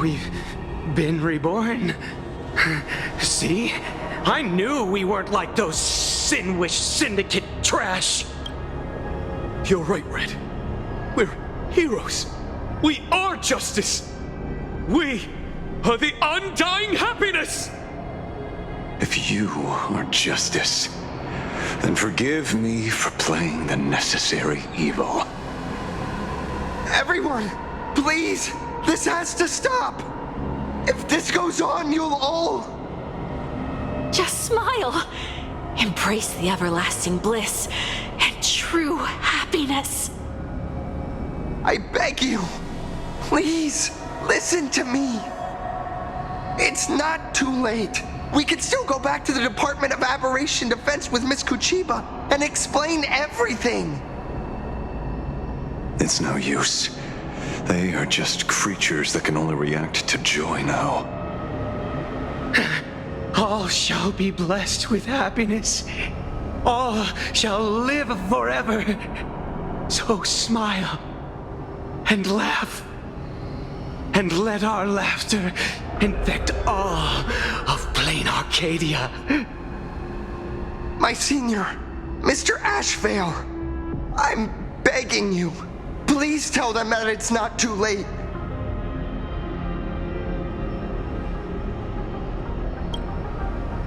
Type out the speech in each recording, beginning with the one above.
We've been reborn. See? I knew we weren't like those Sin-Wish Syndicate trash. You're right, Red. We're heroes. We are justice. We are the undying happiness. If you are justice, then forgive me for playing the necessary evil. Everyone, please, this has to stop. If this goes on, you'll all... Just smile. Embrace the everlasting bliss and true happiness. I beg you, please, listen to me. It's not too late. We can still go back to the Department of Aberration Defense with Miss Kuchiba and explain everything. It's no use. They are just creatures that can only react to joy now. All shall be blessed with happiness. All shall live forever. So smile and laugh. And let our laughter infect all of Planarcadia. My senior, Mr. Ashvale, I'm begging you. Please tell them that it's not too late.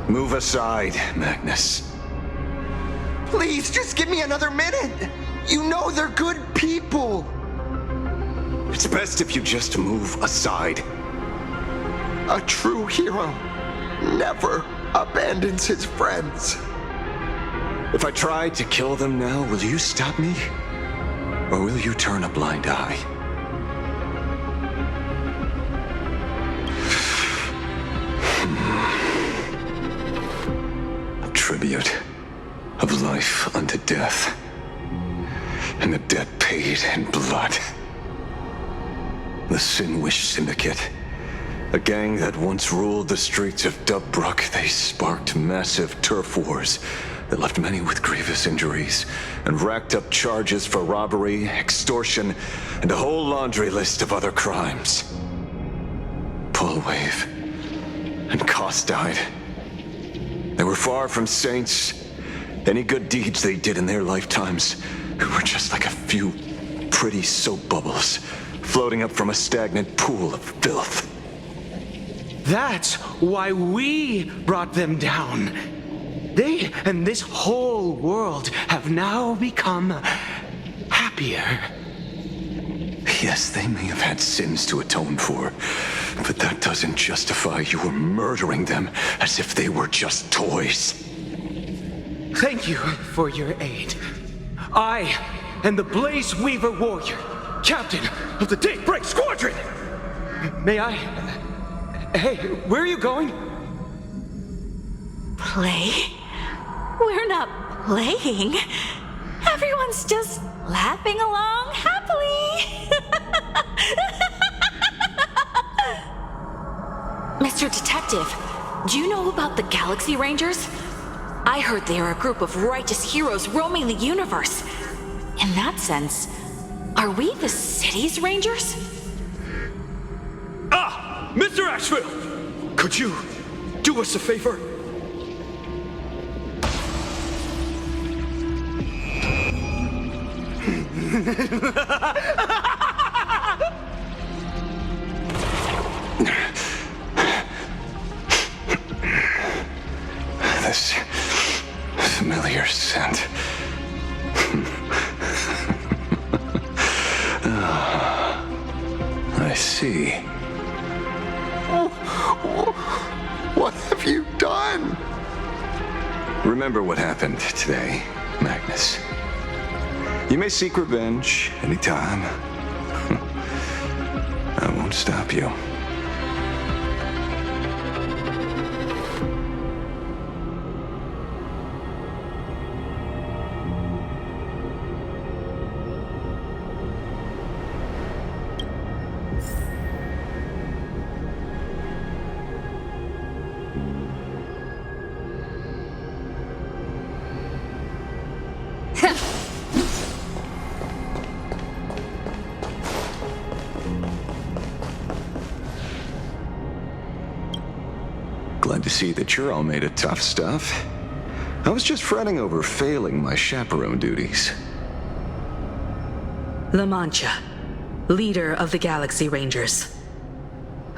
Move aside, Magnus. Please, just give me another minute. You know they're good people. It's best if you just move aside. A true hero never abandons his friends. If I try to kill them now, will you stop me? Or will you turn a blind eye? A tribute of life unto death, and a debt paid in blood. The Sin-Wish Syndicate, a gang that once ruled the streets of Dubbrook. They sparked massive turf wars that left many with grievous injuries and racked up charges for robbery, extortion, and a whole laundry list of other crimes. Pullwave and Koss died. They were far from saints. Any good deeds they did in their lifetimes were just like a few pretty soap bubbles floating up from a stagnant pool of filth. That's why we brought them down. They and this whole world have now become happier. Yes, they may have had sins to atone for, but that doesn't justify your murdering them as if they were just toys. Thank you for your aid. I am the Blaze Weaver Warrior, captain of the Daybreak Squadron. May I... Hey, where are you going? Play? We're not playing. Everyone's just laughing along happily. Mr. Detective, do you know about the Galaxy Rangers? I heard they are a group of righteous heroes roaming the universe. In that sense, are we the city's Rangers? Ah, Mr. Ashville! Could you do us a favor? This familiar scent. I see. What have you done? Remember what happened today, Magnus. You may seek revenge anytime. I won't stop you. see that you're all made of tough stuff. I was just fretting over failing my chaperone duties. La Mancha, leader of the Galaxy Rangers.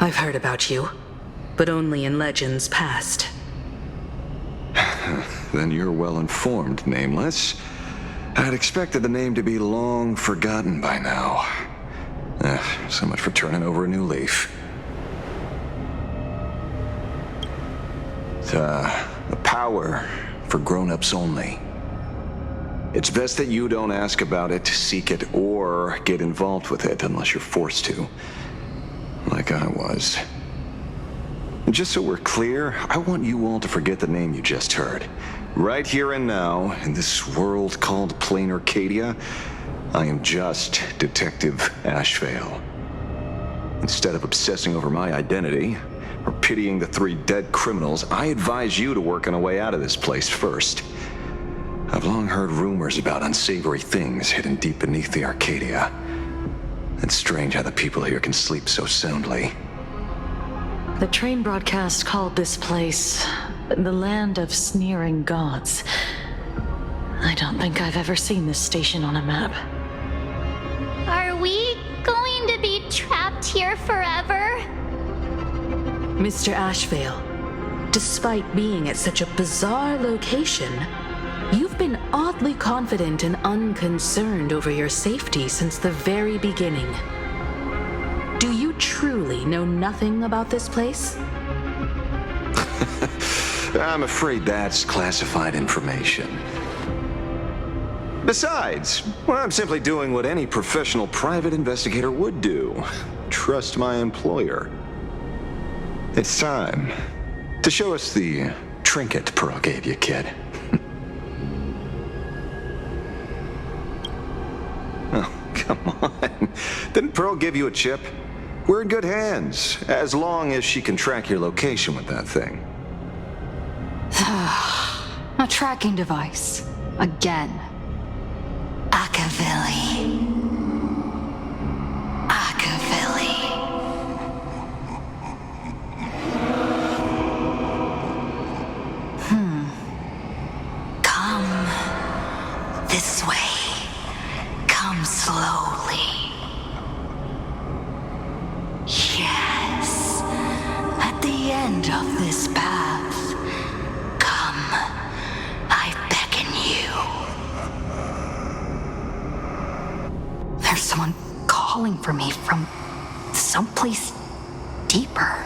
I've heard about you, but only in legends past. Then you're well informed, Nameless. I'd expected the name to be long forgotten by now. So much for turning over a new leaf. A power for grown-ups only. It's best that you don't ask about it, seek it, or get involved with it unless you're forced to. Like I was. And just so we're clear, I want you all to forget the name you just heard. Right here and now, in this world called Planarcadia, I am just Detective Ashvale. Instead of obsessing over my identity, or pitying the 3 dead criminals, I advise you to work on a way out of this place first. I've long heard rumors about unsavory things hidden deep beneath the Arcadia. It's strange how the people here can sleep so soundly. The train broadcast called this place the land of sneering gods. I don't think I've ever seen this station on a map. Are we going to be trapped here forever? Mr. Ashvale, despite being at such a bizarre location, you've been oddly confident and unconcerned over your safety since the very beginning. Do you truly know nothing about this place? I'm afraid that's classified information. Besides, well, I'm simply doing what any professional private investigator would do. Trust my employer. It's time to show us the trinket Pearl gave you, kid. Oh, come on. Didn't Pearl give you a chip? We're in good hands, as long as she can track your location with that thing. A tracking device. Again. Akavilli. Akavilli. Come this way. Come slowly. Yes. At the end of this path, come. I beckon you. There's someone calling for me from someplace deeper.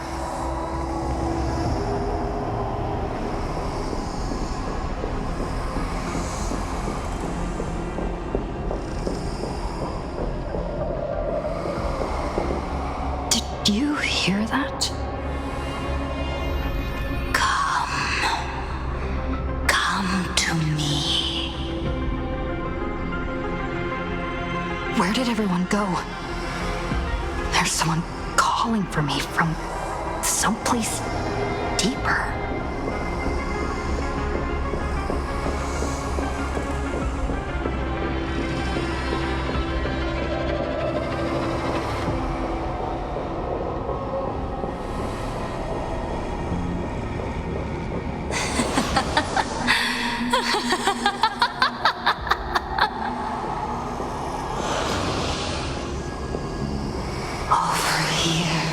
Did you hear that? Come to me. Where did everyone go? There's someone calling for me from someplace deeper. Over here.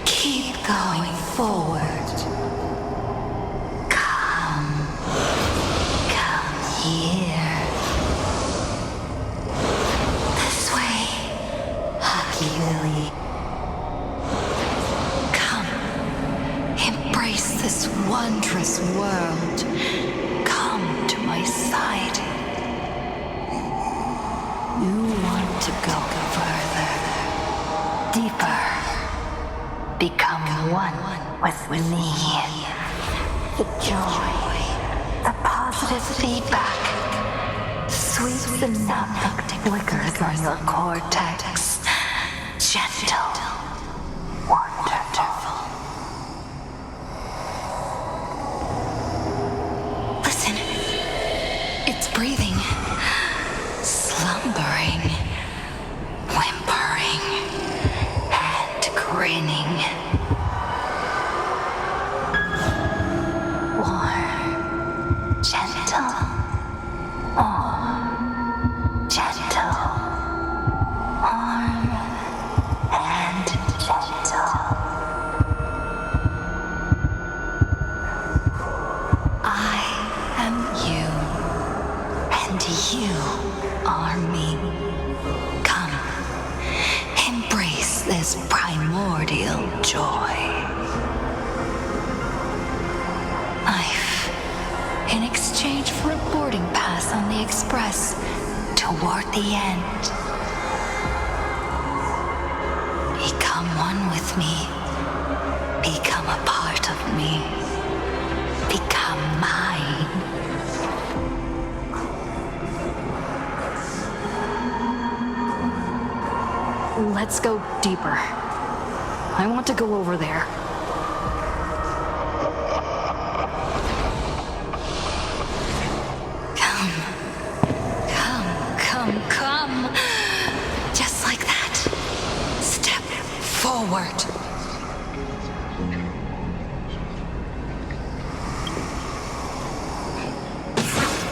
Keep going forward. Come. Come here. This way. Happy Lily. Come. Embrace this wondrous world. Come to my side. You want to go further. Deeper. Become one with me. The joy, the positive feedback, sweeps the numbing flickers on your cortex. Gentle, wonderful. Listen, it's breathing, slumbering, whimpering, and grinning. his primordial joy. Life, in exchange for a boarding pass on the Express toward the end. Become one with me. Become a part of me. Become mine. Let's go deeper. I want to go over there. Come. Just like that. Step forward.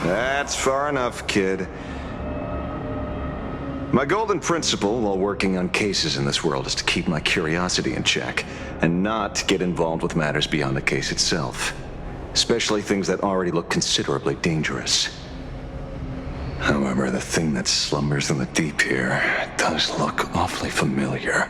That's far enough, kid. My golden principle while working on cases in this world is to keep my curiosity in check and not get involved with matters beyond the case itself, especially things that already look considerably dangerous. However, the thing that slumbers in the deep here does look awfully familiar.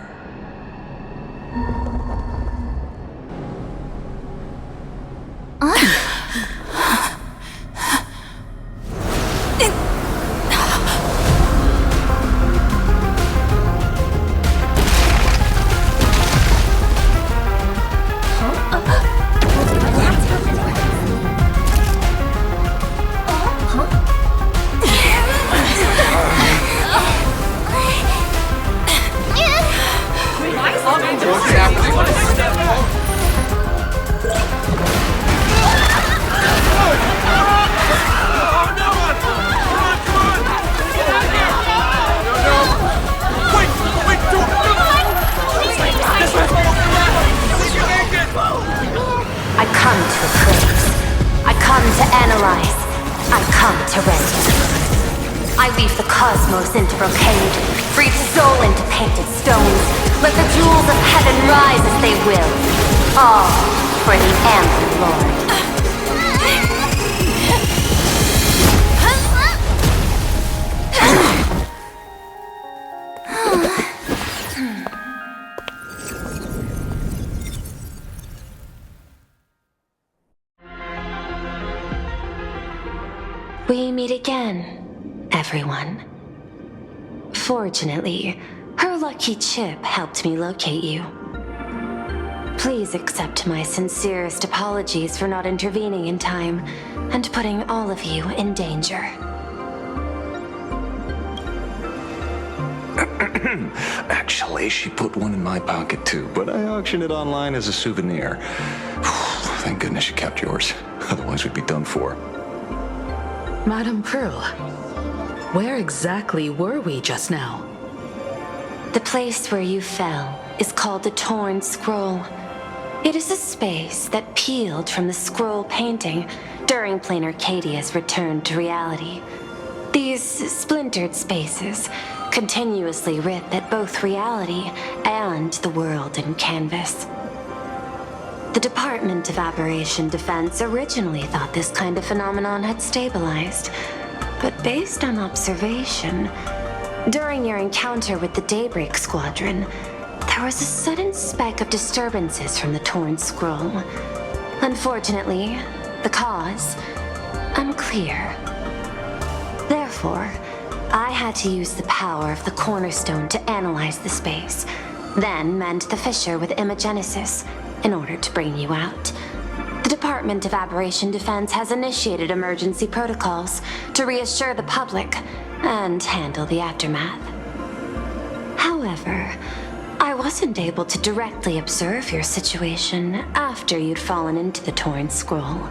I come to appraise. I come to analyze. I come to render. I weave the cosmos into brocade, breathe soul into painted stones. Let the jewels of heaven rise as they will. All for the Amber Lord. We meet again, everyone. Fortunately, her lucky chip helped me locate you. Please accept my sincerest apologies for not intervening in time and putting all of you in danger. Actually, she put one in my pocket too, but I auctioned it online as a souvenir. Thank goodness you kept yours. Otherwise we'd be done for. Madame Pearl, where exactly were we just now? The place where you fell is called the Torn Scroll. It is a space that peeled from the scroll painting during Planarcadia's return to reality. These splintered spaces continuously rip at both reality and the world in canvas. The Department of Aberration Defense originally thought this kind of phenomenon had stabilized, but based on observation, during your encounter with the Daybreak Squadron, there was a sudden speck of disturbances from the Torn Scroll. Unfortunately, the cause, unclear. Therefore, I had to use the power of the Cornerstone to analyze the space, then mend the fissure with Imagenesis in order to bring you out. The Department of Aberration Defense has initiated emergency protocols to reassure the public and handle the aftermath. However, I wasn't able to directly observe your situation after you'd fallen into the Torn Scroll.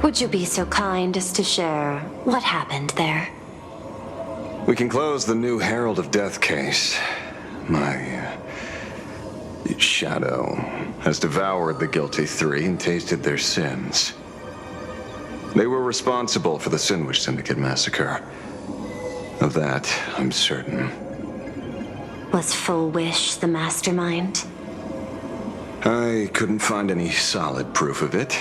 Would you be so kind as to share what happened there? We can close the new Herald of Death case. My shadow has devoured the guilty three and tasted their sins. They were responsible for the Sinwish Syndicate massacre. Of that, I'm certain. Was Full Wish the mastermind? I couldn't find any solid proof of it,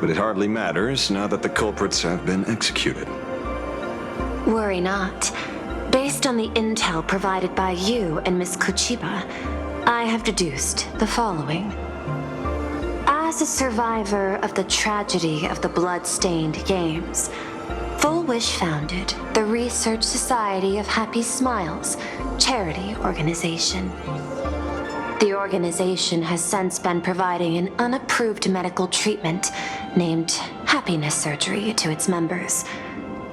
but it hardly matters now that the culprits have been executed. Worry not. Based on the intel provided by you and Miss Kuchiba, I have deduced the following. As a survivor of the tragedy of the Blood-Stained Games, Full Wish founded the Research Society of Happy Smiles charity organization. The organization has since been providing an unapproved medical treatment named happiness surgery to its members,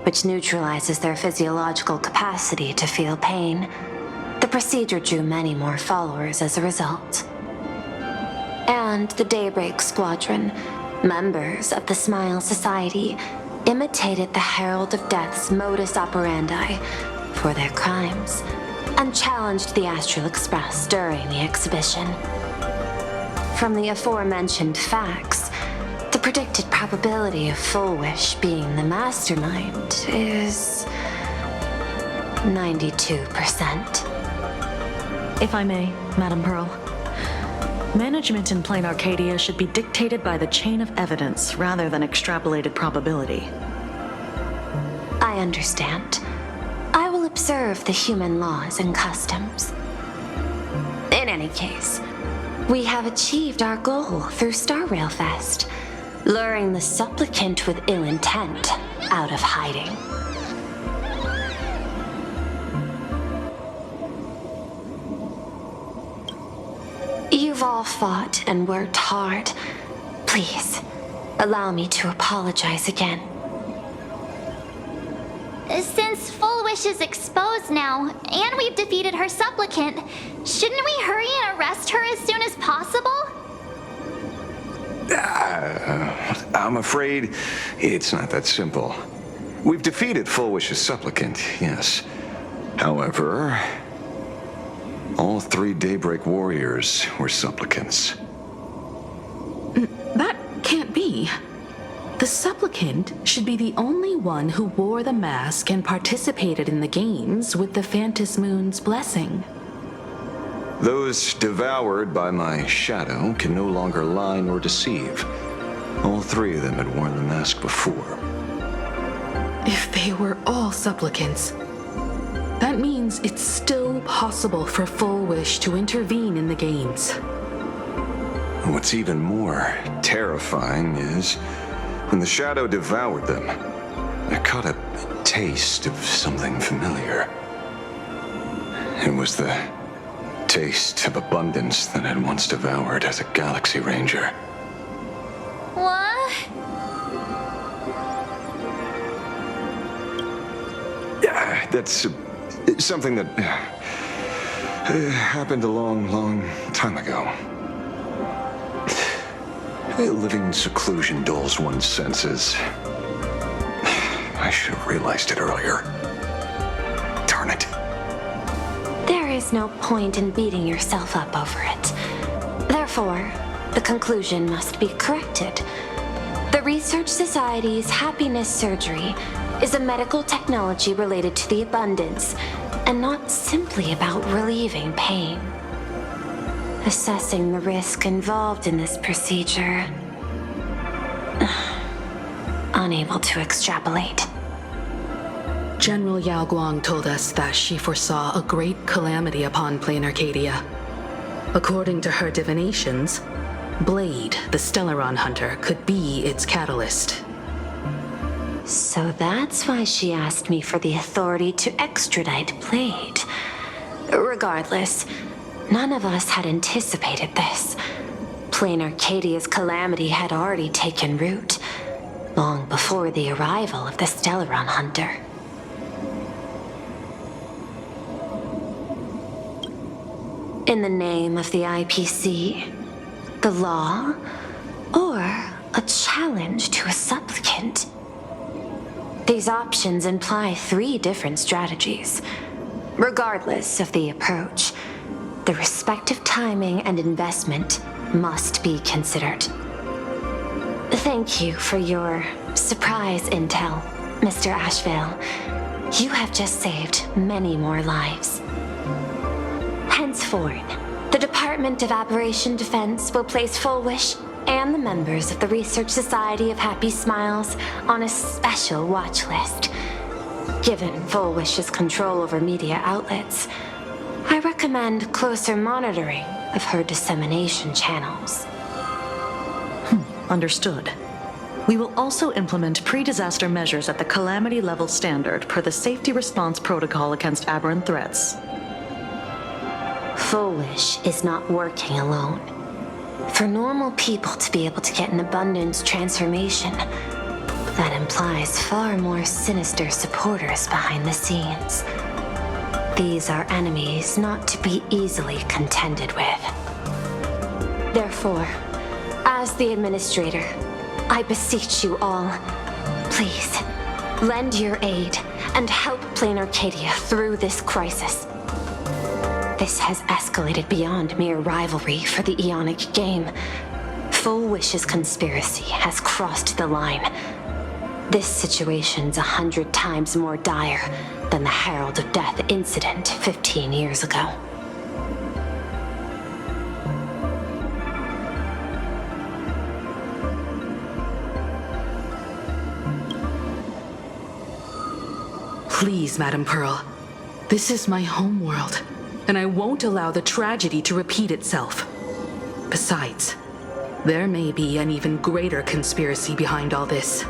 which neutralizes their physiological capacity to feel pain. The procedure drew many more followers as a result. And the Daybreak Squadron, members of the Smile Society, imitated the Herald of Death's modus operandi for their crimes and challenged the Astral Express during the exhibition. From the aforementioned facts, the predicted probability of Full Wish being the mastermind is 92%. If I may, Madam Pearl. Management in Planarcadia should be dictated by the chain of evidence rather than extrapolated probability. I understand. I will observe the human laws and customs. In any case, we have achieved our goal through Star Rail Fest, luring the supplicant with ill intent out of hiding. You've all fought and worked hard. Please, allow me to apologize again. Since Full Wish is exposed now, and we've defeated her supplicant, shouldn't we hurry and arrest her as soon as possible? I'm afraid it's not that simple. We've defeated Full Wish's supplicant, yes. However, all 3 Daybreak warriors were supplicants. That can't be. The supplicant should be the only one who wore the mask and participated in the games with the Phantom Moon's blessing. Those devoured by my shadow can no longer lie nor deceive. All 3 of them had worn the mask before. If they were all supplicants, that means it's still possible for Full Wish to intervene in the games. What's even more terrifying is when the shadow devoured them, I caught a taste of something familiar. It was the taste of abundance that I'd once devoured as a Galaxy Ranger. What? Yeah, that's something that happened a long time ago. Living in seclusion dulls one's senses. I should have realized it earlier. Darn it. There is no point in beating yourself up over it. Therefore, the conclusion must be corrected. The Research Society's happiness surgery is a medical technology related to the abundance, and not simply about relieving pain. Assessing the risk involved in this procedure. Unable to extrapolate. General Yao Guang told us that she foresaw a great calamity upon Planarcadia. According to her divinations, Blade, the Stellaron hunter, could be its catalyst. So that's why she asked me for the authority to extradite Blade. Regardless, none of us had anticipated this. Planarcadia's calamity had already taken root, long before the arrival of the Stellaron hunter. In the name of the IPC, the law, or a challenge to a supplicant. These options imply 3 different strategies. Regardless of the approach, the respective timing and investment must be considered. Thank you for your surprise intel, Mr. Ashvale. You have just saved many more lives. Henceforth, the Department of Aberration Defense will place Full Wish and the members of the Research Society of Happy Smiles on a special watch list. Given Full Wish's control over media outlets, I recommend closer monitoring of her dissemination channels. Understood. We will also implement pre-disaster measures at the calamity level standard per the safety response protocol against aberrant threats. Full Wish is not working alone. For normal people to be able to get an abundance transformation, that implies far more sinister supporters behind the scenes. These are enemies not to be easily contended with. Therefore, as the administrator, I beseech you all, please, lend your aid and help Planarcadia through this crisis. This has escalated beyond mere rivalry for the Ionic game. Full Wish's conspiracy has crossed the line. This situation's 100 times more dire than the Herald of Death incident 15 years ago. Please, Madam Pearl. This is my homeworld, and I won't allow the tragedy to repeat itself. Besides, there may be an even greater conspiracy behind all this.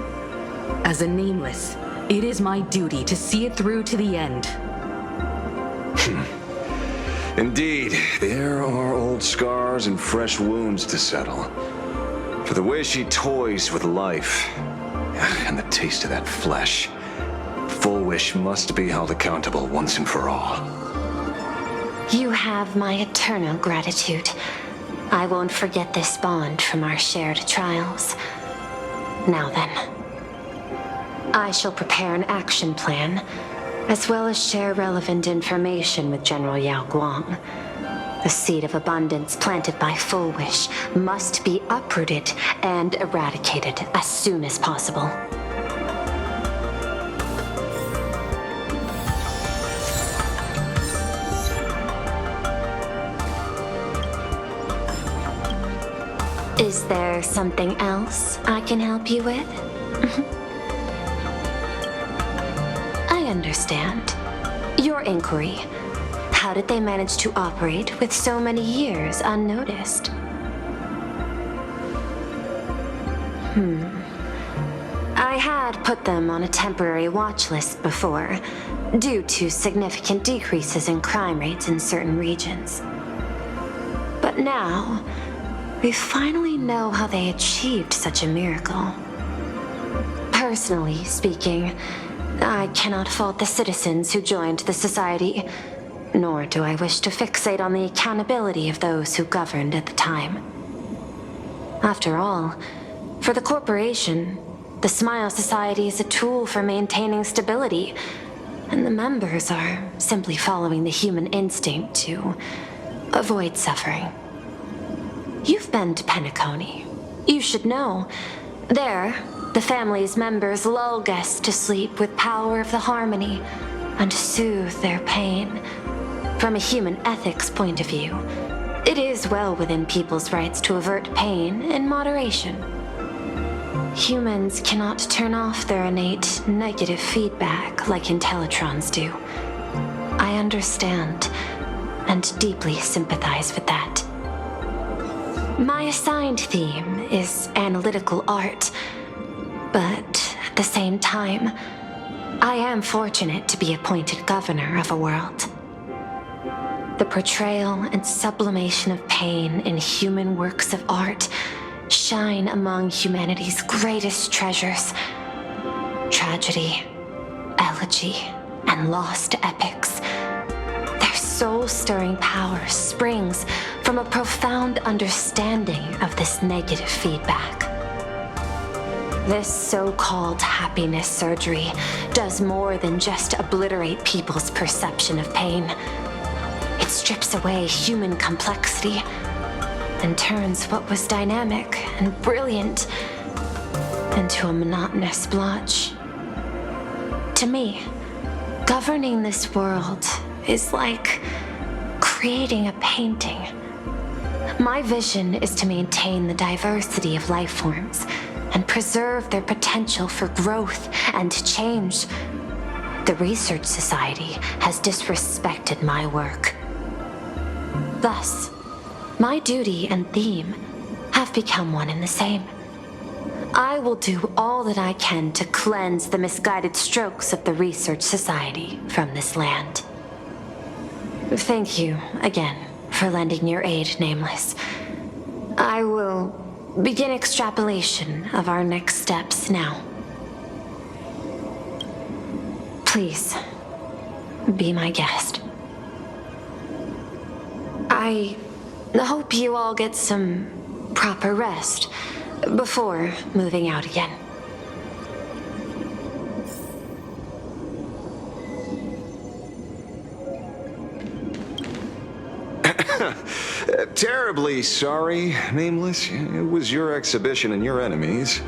As a Nameless, it is my duty to see it through to the end. Indeed, there are old scars and fresh wounds to settle. For the way she toys with life, and the taste of that flesh, Full Wish must be held accountable once and for all. You have my eternal gratitude. I won't forget this bond from our shared trials. Now then, I shall prepare an action plan, as well as share relevant information with General Yao Guang. The seed of abundance planted by Full Wish must be uprooted and eradicated as soon as possible. Is there something else I can help you with? I understand. Your inquiry. How did they manage to operate with so many years unnoticed? I had put them on a temporary watch list before, due to significant decreases in crime rates in certain regions. But now, we finally know how they achieved such a miracle. Personally speaking, I cannot fault the citizens who joined the society, nor do I wish to fixate on the accountability of those who governed at the time. After all, for the corporation, the Smile Society is a tool for maintaining stability, and the members are simply following the human instinct to avoid suffering. You've been to Penacony. You should know. There, the family's members lull guests to sleep with power of the harmony and soothe their pain. From a human ethics point of view, it is well within people's rights to avert pain in moderation. Humans cannot turn off their innate negative feedback like Intellitrons do. I understand and deeply sympathize with that. My assigned theme is analytical art, but at the same time, I am fortunate to be appointed governor of a world. The portrayal and sublimation of pain in human works of art shine among humanity's greatest treasures. Tragedy, elegy, and lost epics. Their soul-stirring power springs from a profound understanding of this negative feedback. This so-called happiness surgery does more than just obliterate people's perception of pain. It strips away human complexity and turns what was dynamic and brilliant into a monotonous blotch. To me, governing this world is like creating a painting. My vision is to maintain the diversity of life forms and preserve their potential for growth and change. The Research Society has disrespected my work. Thus, my duty and theme have become one and the same. I will do all that I can to cleanse the misguided strokes of the Research Society from this land. Thank you again for lending your aid, Nameless. I will begin extrapolation of our next steps now. Please, be my guest. I hope you all get some proper rest before moving out again. Terribly sorry, Nameless. It was your exhibition and your enemies.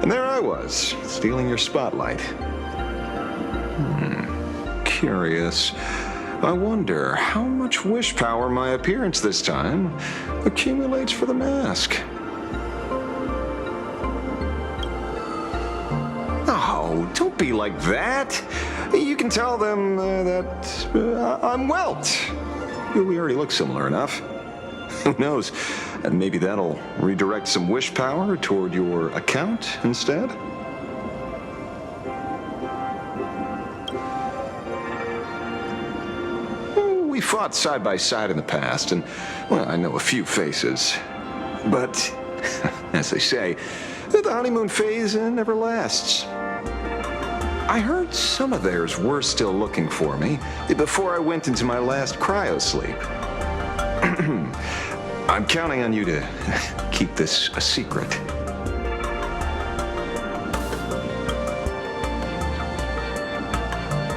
And there I was, stealing your spotlight. Curious. I wonder how much wish power my appearance this time accumulates for the mask. Oh, don't be like that. You can tell them that I'm Welt. We already look similar enough. Who knows? Maybe that'll redirect some wish power toward your account instead? We fought side by side in the past, and, well, I know a few faces. But, as they say, the honeymoon phase never lasts. I heard some of theirs were still looking for me before I went into my last cryosleep. I'm counting on you to keep this a secret.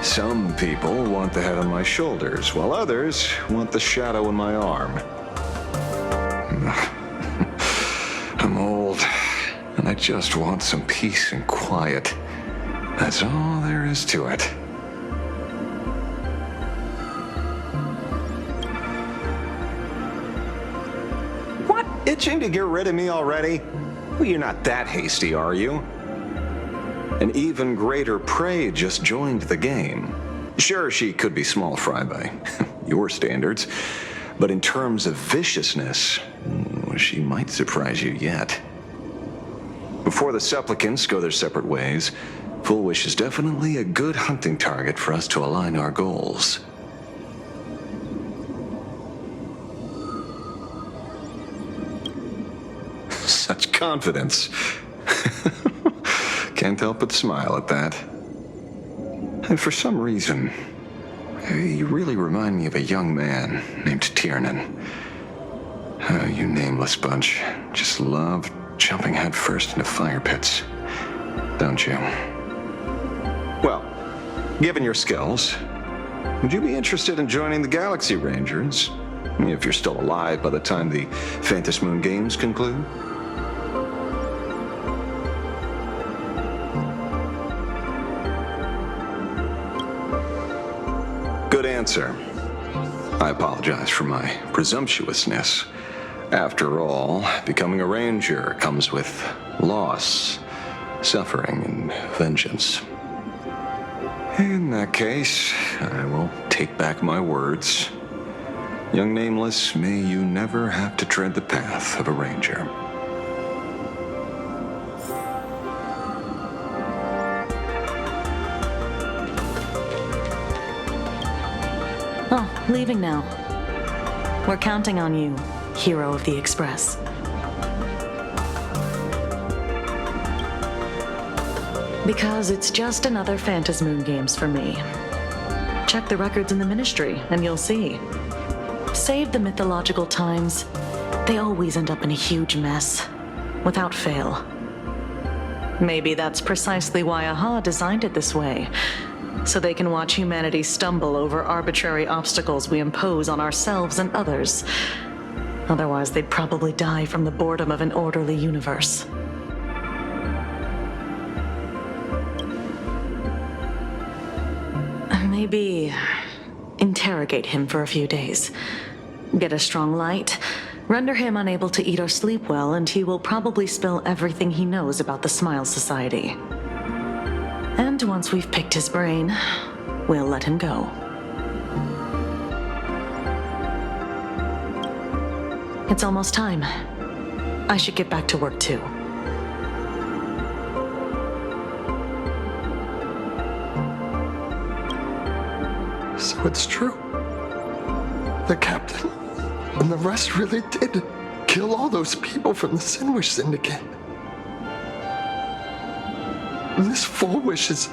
Some people want the head on my shoulders, while others want the shadow in my arm. I'm old, and I just want some peace and quiet. That's all there is to it. What? Itching to get rid of me already? Well, you're not that hasty, are you? An even greater prey just joined the game. Sure, she could be small fry by your standards, but in terms of viciousness, she might surprise you yet. Before the supplicants go their separate ways, Full Wish is definitely a good hunting target for us to align our goals. Such confidence. Can't help but smile at that. And for some reason, you really remind me of a young man named Tiernan. Oh, you nameless bunch just love jumping headfirst into fire pits, don't you? Well, given your skills, would you be interested in joining the Galaxy Rangers? If you're still alive by the time the Phantom Moon Games conclude? Good answer. I apologize for my presumptuousness. After all, becoming a ranger comes with loss, suffering, and vengeance. In that case, I will take back my words. Young Nameless, may you never have to tread the path of a ranger. Oh, leaving now. We're counting on you, hero of the Express. Because it's just another Phantom Moon Games for me. Check the records in the Ministry, and you'll see. Save the mythological times, they always end up in a huge mess, without fail. Maybe that's precisely why AHA designed it this way, so they can watch humanity stumble over arbitrary obstacles we impose on ourselves and others. Otherwise, they'd probably die from the boredom of an orderly universe. Maybe interrogate him for a few days. Get a strong light, render him unable to eat or sleep well, and he will probably spill everything he knows about the Smile Society. And once we've picked his brain, we'll let him go. It's almost time. I should get back to work too. So it's true. The captain and the rest really did kill all those people from the Sinwish Syndicate. And this Full Wish is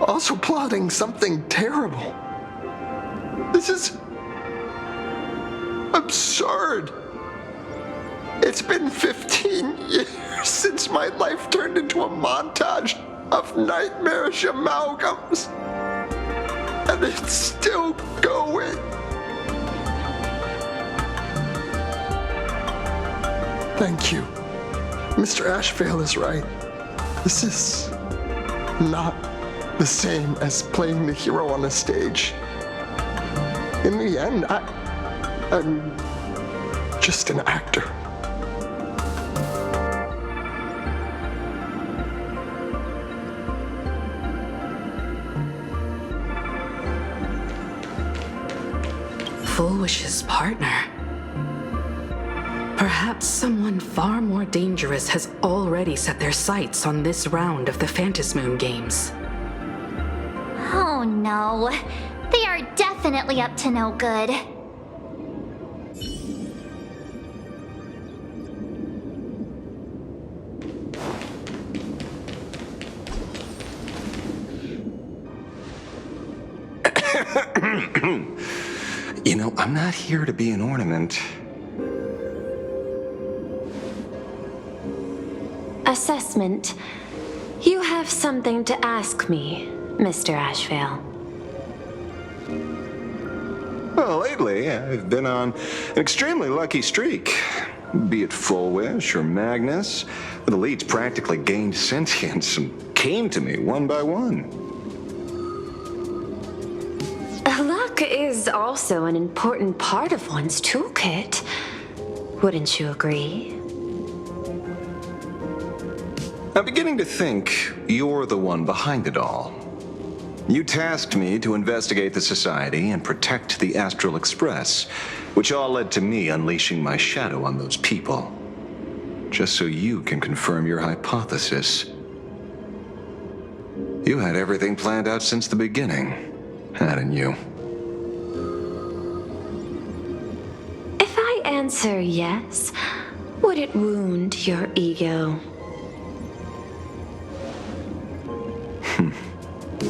also plotting something terrible. This is absurd. It's been 15 years since my life turned into a montage of nightmarish amalgams. And it's still going. Thank you. Mr. Ashvale is right. This is not the same as playing the hero on a stage. In the end, I'm just an actor. Full Wish's partner. Perhaps someone far more dangerous has already set their sights on this round of the Phantasmoon Games. Oh no. They are definitely up to no good. You know, I'm not here to be an ornament. Assessment. You have something to ask me, Mr. Ashvale. Well, lately, I've been on an extremely lucky streak. Be it Full Wish or Magnus, the elites practically gained sentience and came to me one by one. Luck is also an important part of one's toolkit. Wouldn't you agree? I'm beginning to think you're the one behind it all. You tasked me to investigate the Society and protect the Astral Express, which all led to me unleashing my shadow on those people. Just so you can confirm your hypothesis. You had everything planned out since the beginning, hadn't you? If I answer yes, would it wound your ego?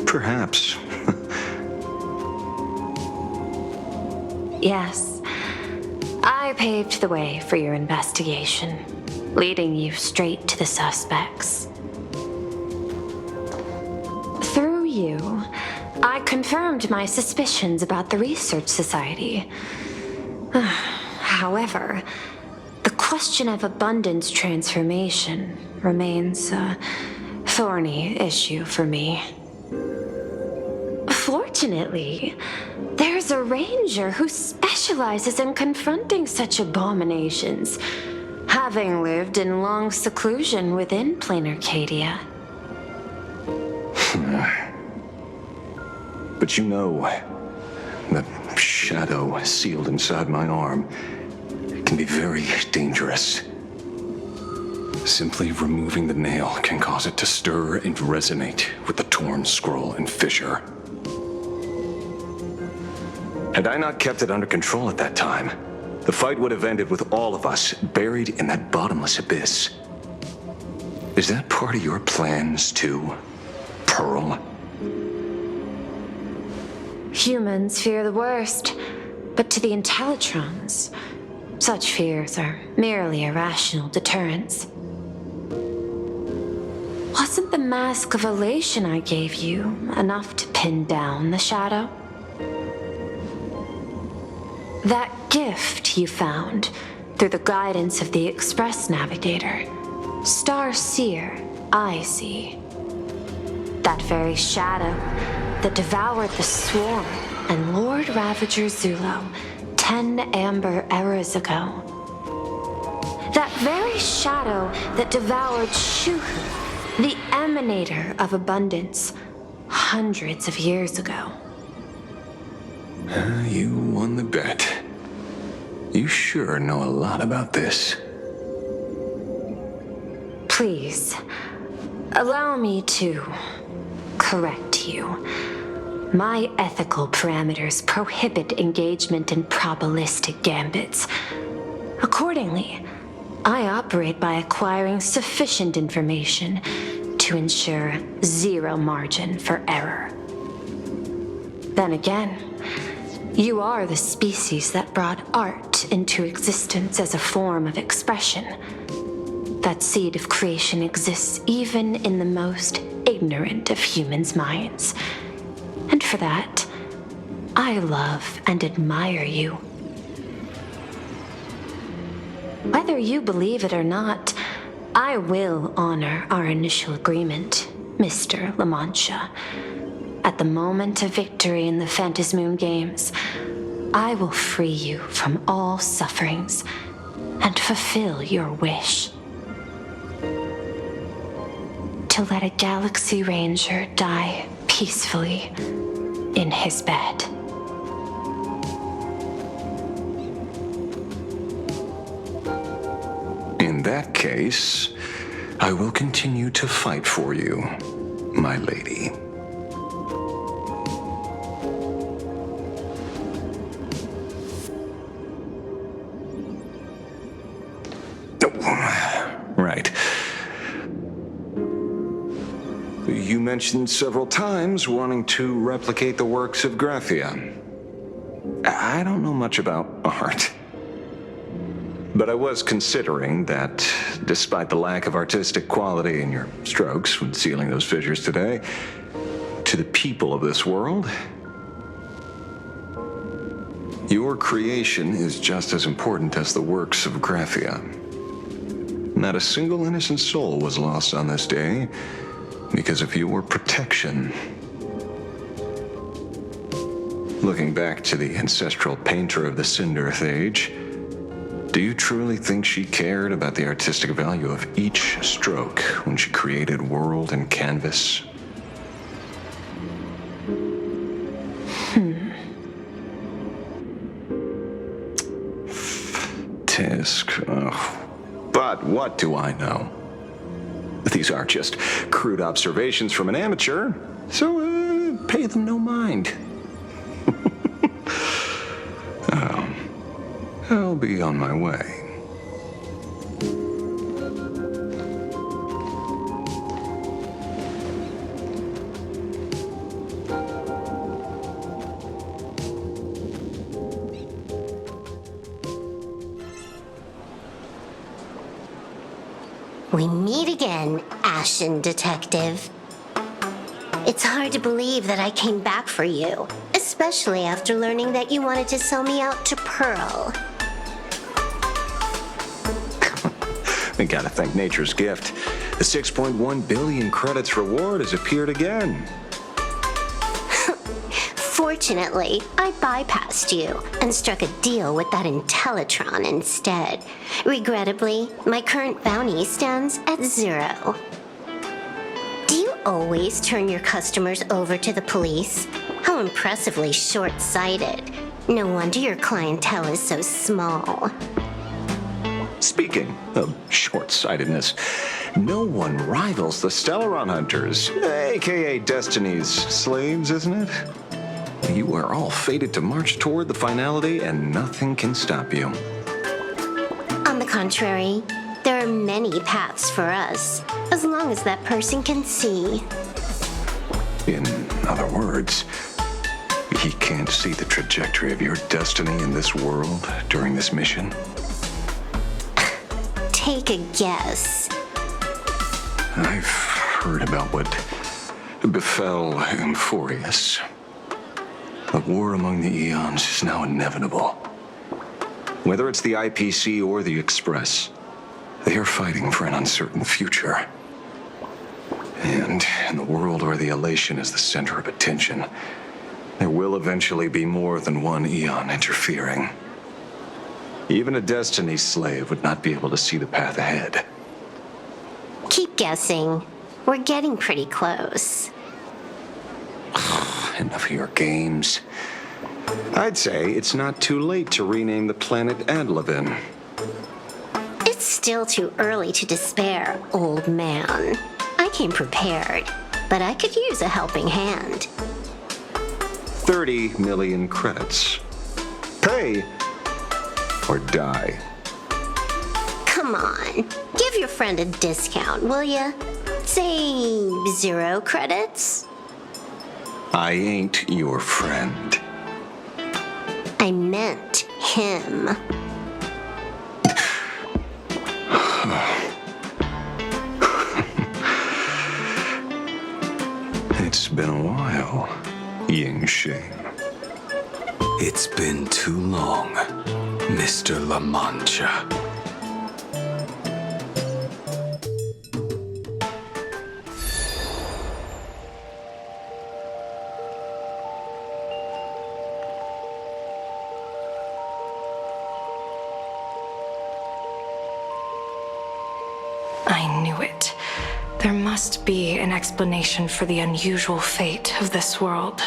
Perhaps. Yes. I paved the way for your investigation, leading you straight to the suspects. Through you, I confirmed my suspicions about the Research Society. However, the question of abundance transformation remains a thorny issue for me. Fortunately, there's a ranger who specializes in confronting such abominations, having lived in long seclusion within Planarcadia. But you know, the shadow sealed inside my arm can be very dangerous. Simply removing the nail can cause it to stir and resonate with the torn scroll and fissure. Had I not kept it under control at that time, the fight would have ended with all of us buried in that bottomless abyss. Is that part of your plans too, Pearl? Humans fear the worst, but to the Intellitrons, such fears are merely irrational deterrents. Wasn't the mask of elation I gave you enough to pin down the shadow? That gift you found through the guidance of the Express Navigator, Star Seer, I see. That very shadow that devoured the Swarm and Lord Ravager Zulo 10 amber eras ago. That very shadow that devoured Shuhu, the Emanator of Abundance, hundreds of years ago. You won the bet. You sure know a lot about this. Please, allow me to correct you. My ethical parameters prohibit engagement in probabilistic gambits. Accordingly, I operate by acquiring sufficient information to ensure zero margin for error. Then again, you are the species that brought art into existence as a form of expression. That seed of creation exists even in the most ignorant of humans' minds. And for that, I love and admire you. Whether you believe it or not, I will honor our initial agreement, Mr. La Mancha. At the moment of victory in the Phantasmoon Games, I will free you from all sufferings and fulfill your wish. To let a Galaxy Ranger die peacefully in his bed. In that case, I will continue to fight for you, my lady. Right. You mentioned several times wanting to replicate the works of Graphia. I don't know much about art. But I was considering that, despite the lack of artistic quality in your strokes when sealing those figures today, to the people of this world, your creation is just as important as the works of Graphia. Not a single innocent soul was lost on this day because of your protection. Looking back to the ancestral painter of the Cinderth Age, do you truly think she cared about the artistic value of each stroke when she created world and canvas? Tisk. Oh. But what do I know? These are just crude observations from an amateur, so pay them no mind. I'll be on my way. We meet again, Ashen Detective. It's hard to believe that I came back for you, especially after learning that you wanted to sell me out to Pearl. We gotta thank nature's gift. The 6.1 billion credits reward has appeared again. Fortunately, I bypassed you and struck a deal with that Intellitron instead. Regrettably, my current bounty stands at 0. Do you always turn your customers over to the police? How impressively short-sighted. No wonder your clientele is so small. Speaking of short-sightedness, no one rivals the Stellaron Hunters, aka Destiny's slaves, isn't it? You are all fated to march toward the finality, and nothing can stop you. On the contrary, there are many paths for us, as long as that person can see. In other words, he can't see the trajectory of your destiny in this world during this mission? Take a guess. I've heard about what befell Euphorius. The war among the eons is now inevitable. Whether it's the IPC or the Express, they are fighting for an uncertain future. And in the world where the elation is the center of attention, there will eventually be more than one eon interfering. Even a Destiny slave would not be able to see the path ahead. Keep guessing. We're getting pretty close. Enough of your games. I'd say it's not too late to rename the planet Adlevin. It's still too early to despair, old man. I came prepared, but I could use a helping hand. 30 million credits. Pay or die. Come on, give your friend a discount, will ya? Say 0 credits? I ain't your friend. I meant him. It's been a while, Ying Shing. It's been too long, Mr. La Mancha. I knew it. There must be an explanation for the unusual fate of this world.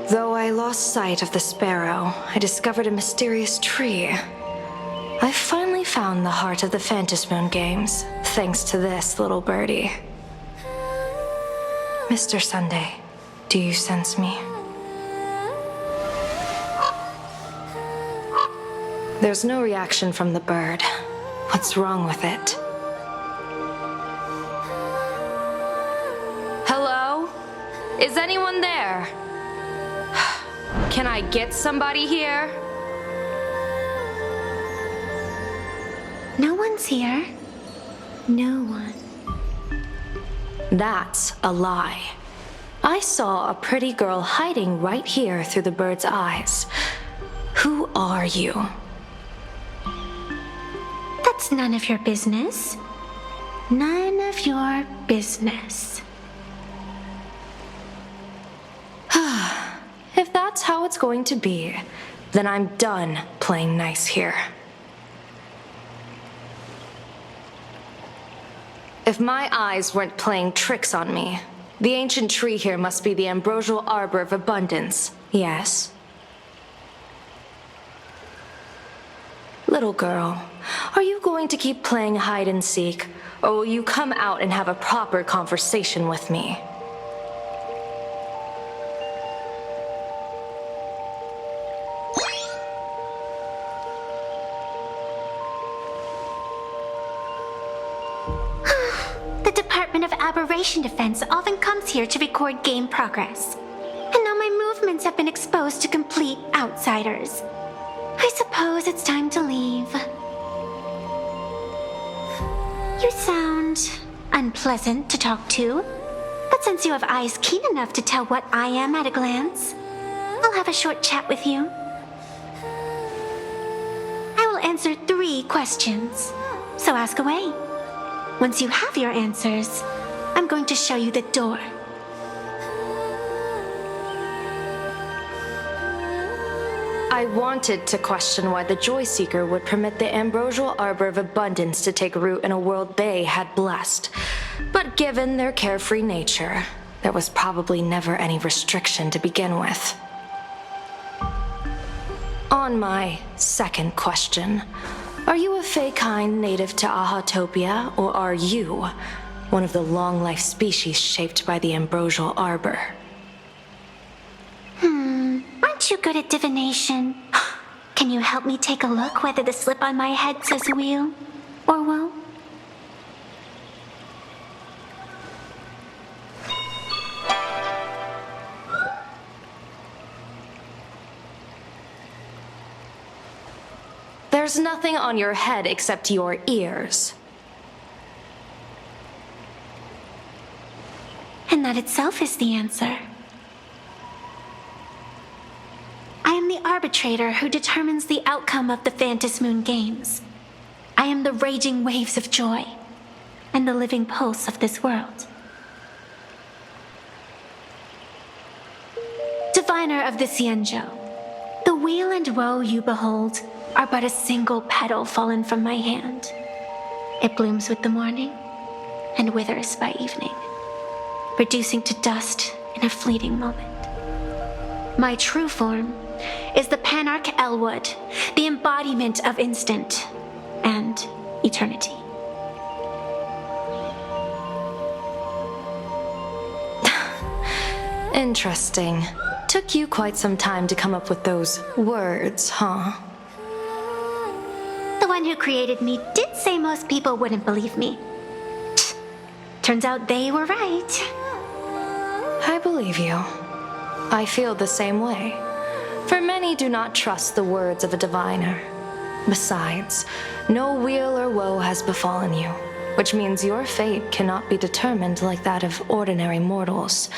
Though I lost sight of the sparrow, I discovered a mysterious tree. I finally found the heart of the Phantasmoon games, thanks to this little birdie. Mr. Sunday, do you sense me? There's no reaction from the bird. What's wrong with it? Hello? Is anyone there? Can I get somebody here? No one's here. No one. That's a lie. I saw a pretty girl hiding right here through the bird's eyes. Who are you? That's none of your business. None of your business. If that's how it's going to be, then I'm done playing nice here. If my eyes weren't playing tricks on me, the ancient tree here must be the ambrosial arbor of abundance, yes? Little girl, are you going to keep playing hide and seek, or will you come out and have a proper conversation with me? The Department of Aberration Defense often comes here to record game progress. And now my movements have been exposed to complete outsiders. I suppose it's time to leave. You sound unpleasant to talk to, but since you have eyes keen enough to tell what I am at a glance, I'll have a short chat with you. I will answer 3 questions, so ask away. Once you have your answers, I'm going to show you the door. I wanted to question why the Joy Seeker would permit the ambrosial arbor of abundance to take root in a world they had blessed. But given their carefree nature, there was probably never any restriction to begin with. On my second question, are you a fey kind native to Ahatopia, or are you one of the long-life species shaped by the ambrosial arbor? Aren't you good at divination? Can you help me take a look whether the slip on my head says wheel or woe? There's nothing on your head except your ears. And that itself is the answer. I am the arbitrator who determines the outcome of the Phantasmoon games. I am the raging waves of joy and the living pulse of this world. Diviner of the Xianzhou, the weal and woe you behold are but a single petal fallen from my hand. It blooms with the morning and withers by evening, reducing to dust in a fleeting moment. My true form is the Panarch Elwood, the embodiment of instant and eternity. Interesting. Took you quite some time to come up with those words, huh? The one who created me did say most people wouldn't believe me. Turns out they were right. I believe you. I feel the same way. For many do not trust the words of a diviner. Besides, no weal or woe has befallen you, which means your fate cannot be determined like that of ordinary mortals.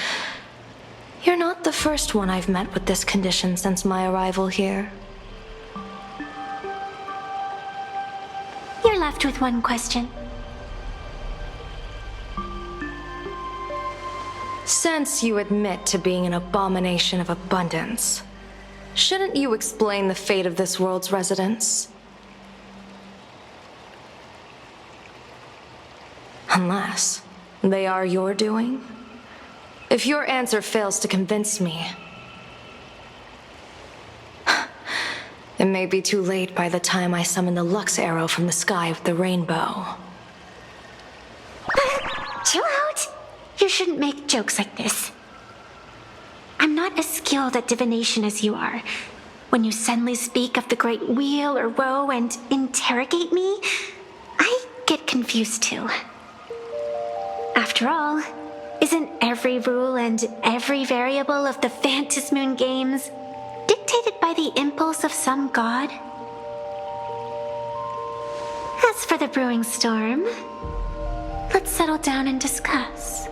You're not the first one I've met with this condition since my arrival here. You're left with one question. Since you admit to being an abomination of abundance, shouldn't you explain the fate of this world's residents? Unless they are your doing? If your answer fails to convince me, it may be too late by the time I summon the Lux arrow from the sky of the rainbow. Chill out! You shouldn't make jokes like this. I'm not as skilled at divination as you are. When you suddenly speak of the great weal or woe and interrogate me, I get confused too. After all, isn't every rule and every variable of the Phantasmoon games dictated by the impulse of some god? As for the brewing storm, let's settle down and discuss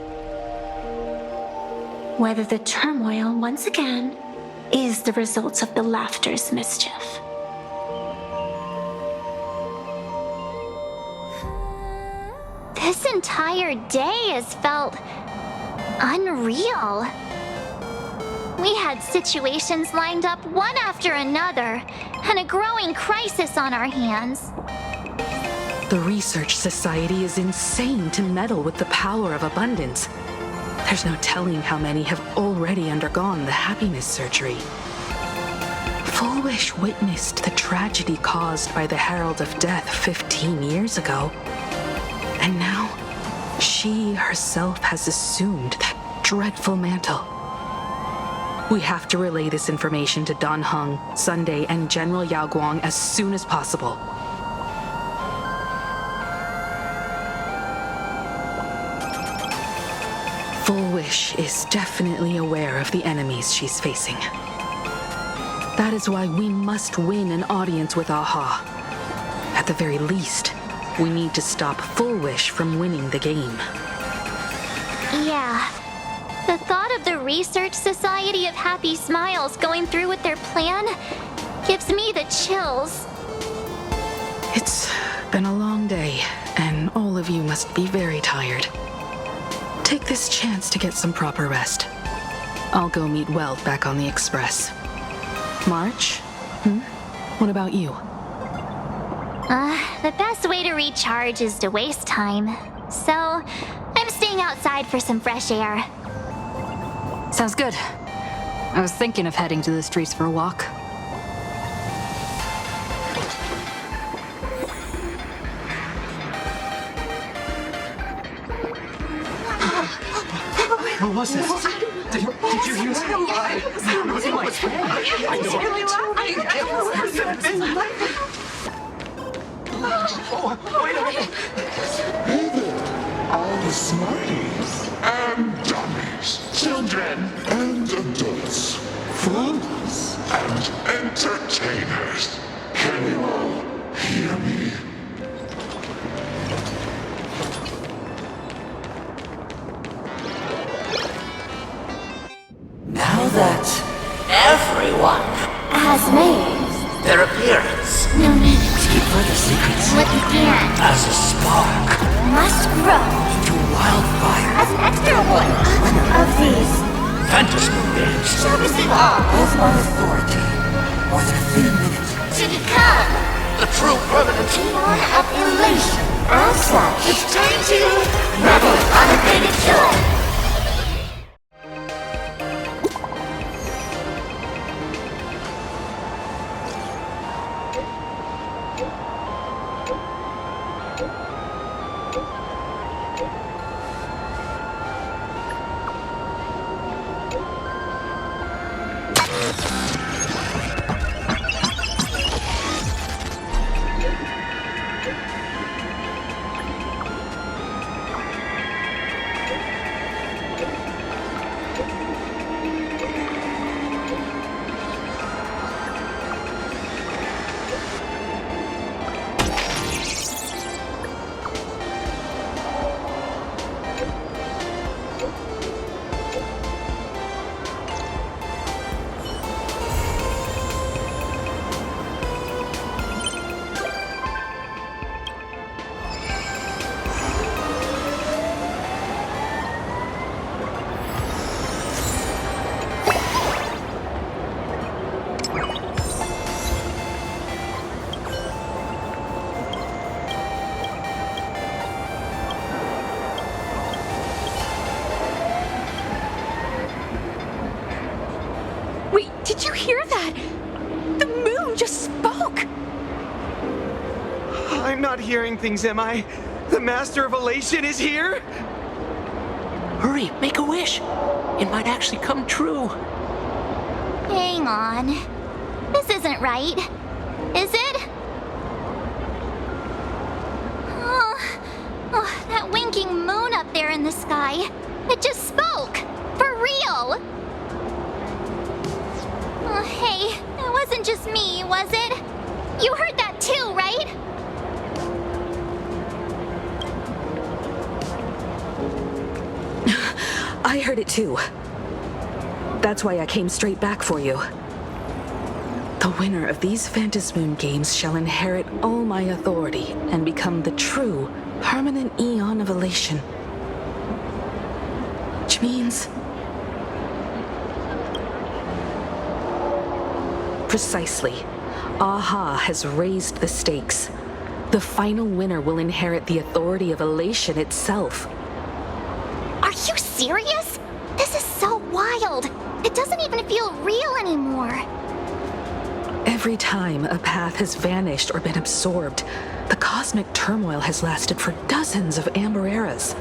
whether the turmoil once again is the result of the laughter's mischief. This entire day has felt unreal. We had situations lined up one after another, and a growing crisis on our hands. The Research Society is insane to meddle with the power of abundance. There's no telling how many have already undergone the happiness surgery. Full Wish witnessed the tragedy caused by the Herald of Death 15 years ago. And now, she herself has assumed that dreadful mantle. We have to relay this information to Dan Heng, Sunday, and General Yao Guang as soon as possible. Full Wish is definitely aware of the enemies she's facing. That is why we must win an audience with Aha. At the very least, we need to stop Full Wish from winning the game. Yeah. The thought of the Research Society of Happy Smiles going through with their plan gives me the chills. It's been a long day, and all of you must be very tired. Take this chance to get some proper rest. I'll go meet Weld back on the Express. March? What about you? The best way to recharge is to waste time. So, I'm staying outside for some fresh air. Sounds good. I was thinking of heading to the streets for a walk. What was this? Did you hear that? It was like... I know. Oh, wait a minute. Hey there, all the smarties and dummies, children and adults, fools and entertainers. Can you all hear me? Now that everyone has made their appearance, no need to keep further secrets what you can as a spark must grow into wildfire as an extra one of these Phantasmoon games shall receive all of my authority within a few minutes to become the true permanent demon of elation. As such, it's time to revel in unabated joy. I'm not hearing things, am I? The Master of Elation is here? Hurry, make a wish. It might actually come true. Hang on. This isn't right. Is it? Oh, that winking moon up there in the sky. It just spoke. For real. Oh, hey, it wasn't just me, was it? You heard that too, right? I heard it too. That's why I came straight back for you. The winner of these Phantasmoon games shall inherit all my authority and become the true, permanent Eon of Elation. Which means... Precisely. Aha has raised the stakes. The final winner will inherit the authority of Elation itself. Are you serious? This is so wild. It doesn't even feel real anymore. Every time a path has vanished or been absorbed, the cosmic turmoil has lasted for dozens of amber eras.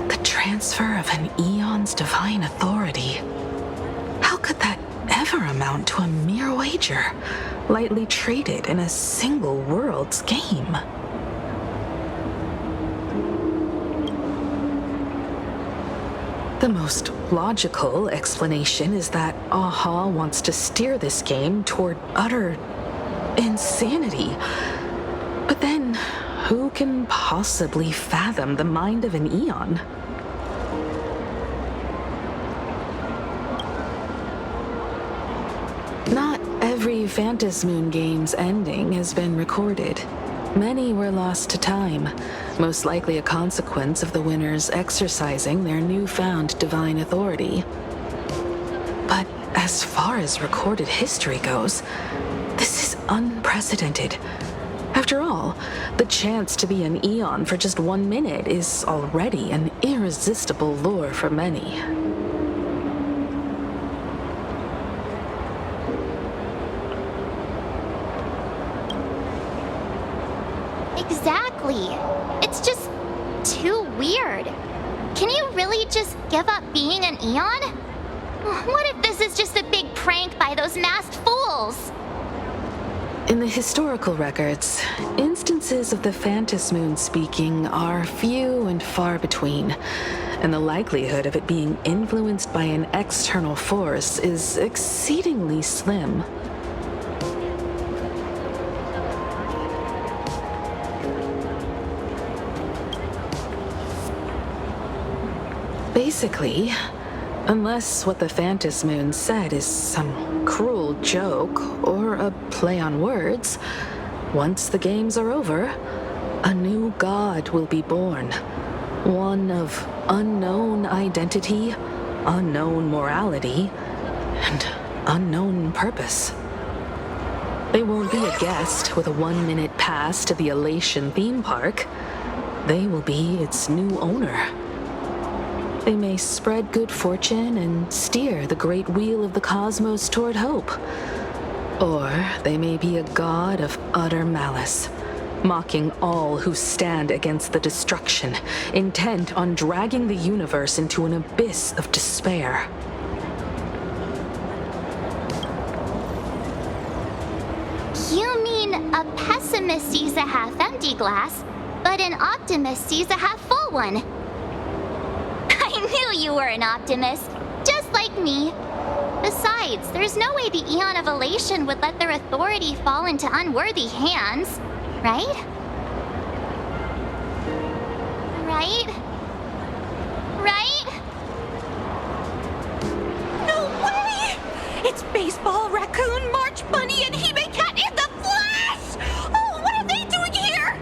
The transfer of an eon's divine authority. How could that ever amount to a mere wager, lightly traded in a single world's game? The most logical explanation is that Aha wants to steer this game toward utter insanity. But then, who can possibly fathom the mind of an Eon? Not every Phantasmoon game's ending has been recorded. Many were lost to time, most likely a consequence of the winners exercising their newfound divine authority. But as far as recorded history goes, this is unprecedented. After all, the chance to be an Eon for just 1 minute is already an irresistible lure for many. Exactly. It's just too weird. Can you really just give up being an Eon? What if this is just a big prank by those masked fools? In the historical records, instances of the Phantasmoon speaking are few and far between, and the likelihood of it being influenced by an external force is exceedingly slim. Basically, unless what the Phantasmoon said is some cruel joke or a play on words, once the games are over, a new god will be born. One of unknown identity, unknown morality, and unknown purpose. They won't be a guest with a 1-minute pass to the Elation theme park. They will be its new owner. They may spread good fortune and steer the great wheel of the cosmos toward hope. Or they may be a god of utter malice, mocking all who stand against the destruction, intent on dragging the universe into an abyss of despair. You mean a pessimist sees a half-empty glass, but an optimist sees a half-full one? I knew you were an optimist, just like me. Besides, there's no way the Eon of Elation would let their authority fall into unworthy hands, right? Right? Right? No way! It's Baseball, Raccoon, March Bunny, and Hime Cat in the flesh! Oh, what are they doing here?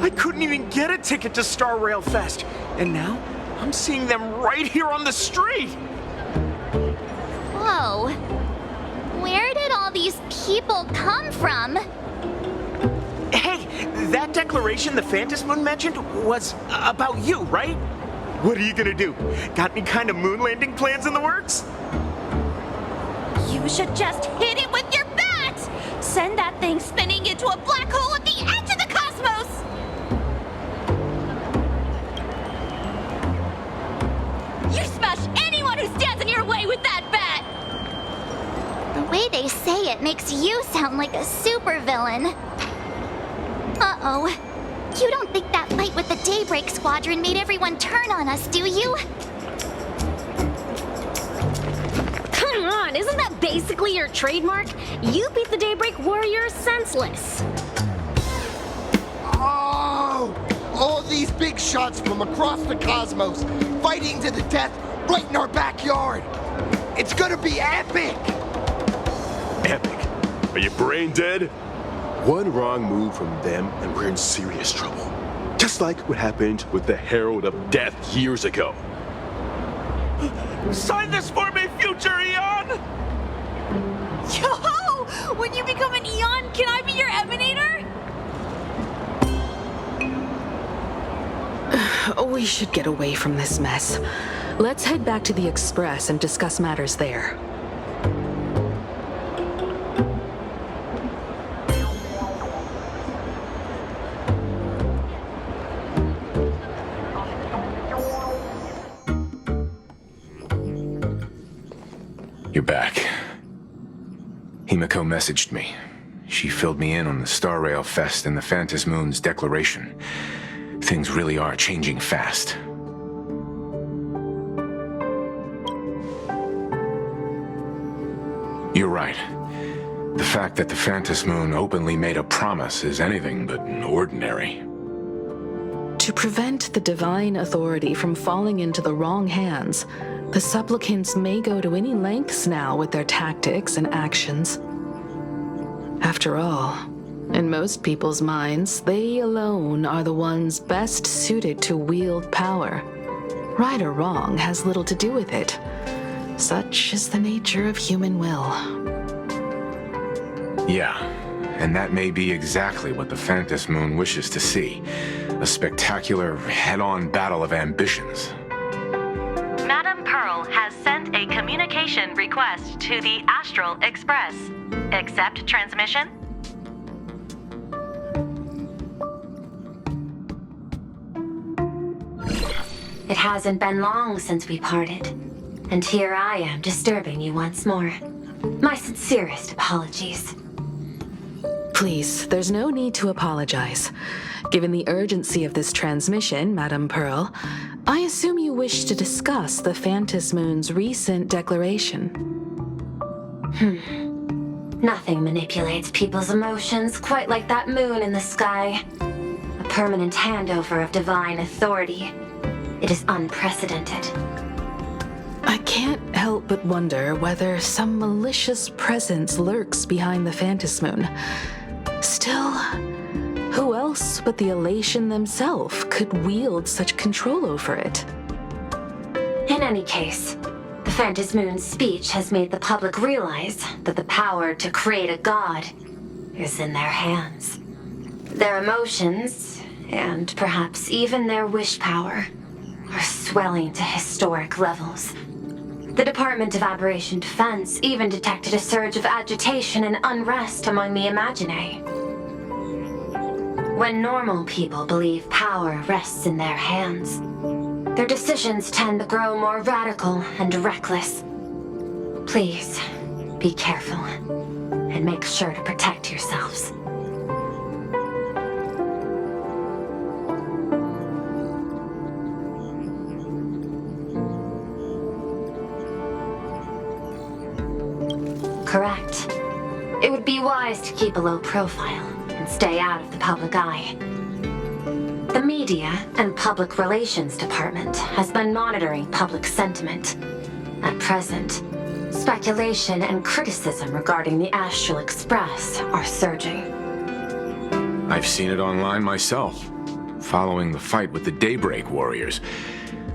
I couldn't even get a ticket to Star Rail Fest, and now I'm seeing them right here on the street! Whoa. Where did all these people come from? Hey, that declaration the Phantasmoon mentioned was about you, right? What are you gonna do? Got any kind of moon landing plans in the works? You should just hit it with your bat! send that thing spinning into a black hole at the edge of the cosmos! You smash anyone who stands in your way with that bat! The way they say it makes you sound like a supervillain. Uh-oh. You don't think that fight with the Daybreak Squadron made everyone turn on us, do you? Come on, isn't that basically your trademark? You beat the Daybreak Warriors senseless. Oh! All these big shots from across the cosmos, fighting to the death right in our backyard. It's gonna be epic! Epic? Are you brain dead? One wrong move from them and we're in serious trouble. Just like what happened with the Herald of Death years ago. Sign this for me, future Eon! Yo! When you become an Eon, can I be your Emanator? We should get away from this mess. Let's head back to the Express and discuss matters there. You're back. Himiko messaged me. She filled me in on the Star Rail Fest and the Phantom Moon's declaration. Things really are changing fast. You're right. The fact that the Phantom Moon openly made a promise is anything but ordinary. To prevent the divine authority from falling into the wrong hands, the supplicants may go to any lengths now with their tactics and actions. After all, in most people's minds, they alone are the ones best suited to wield power. Right or wrong has little to do with it. Such is the nature of human will. Yeah, and that may be exactly what the Phantom Moon wishes to see. A spectacular, head-on battle of ambitions. Madam Pearl has sent a communication request to the Astral Express. Accept transmission? It hasn't been long since we parted, and here I am disturbing you once more. My sincerest apologies. Please, there's no need to apologize. Given the urgency of this transmission, Madam Pearl, I assume you wish to discuss the Phantom Moon's recent declaration. Nothing manipulates people's emotions quite like that moon in the sky. A permanent handover of divine authority. It is unprecedented. I can't help but wonder whether some malicious presence lurks behind the Phantom Moon. Still, who else but the Elation themselves could wield such control over it? In any case, the Phantom Moon's speech has made the public realize that the power to create a god is in their hands. Their emotions, and perhaps even their wish power, are swelling to historic levels. The Department of Aberration Defense even detected a surge of agitation and unrest among the Imaginae. When normal people believe power rests in their hands, their decisions tend to grow more radical and reckless. Please, be careful, and make sure to protect yourselves. Correct. It would be wise to keep a low profile and stay out of the public eye. The Media and Public Relations Department has been monitoring public sentiment. At present, speculation and criticism regarding the Astral Express are surging. I've seen it online myself. Following the fight with the Daybreak Warriors,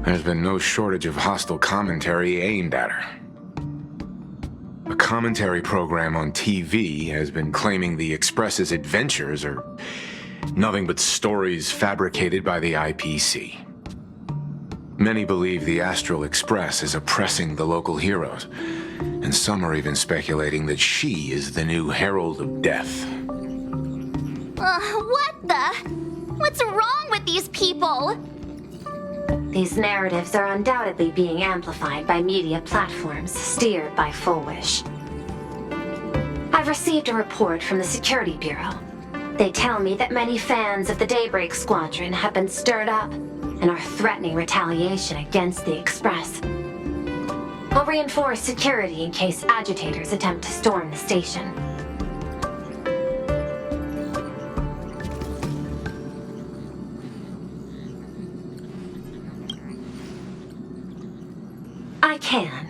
there's been no shortage of hostile commentary aimed at her. A commentary program on TV has been claiming the Express's adventures are nothing but stories fabricated by the IPC. Many believe the Astral Express is oppressing the local heroes, and some are even speculating that she is the new Herald of Death. What the? What's wrong with these people? These narratives are undoubtedly being amplified by media platforms steered by Full Wish. I've received a report from the Security Bureau. They tell me that many fans of the Daybreak Squadron have been stirred up and are threatening retaliation against the Express. I'll reinforce security in case agitators attempt to storm the station. I can,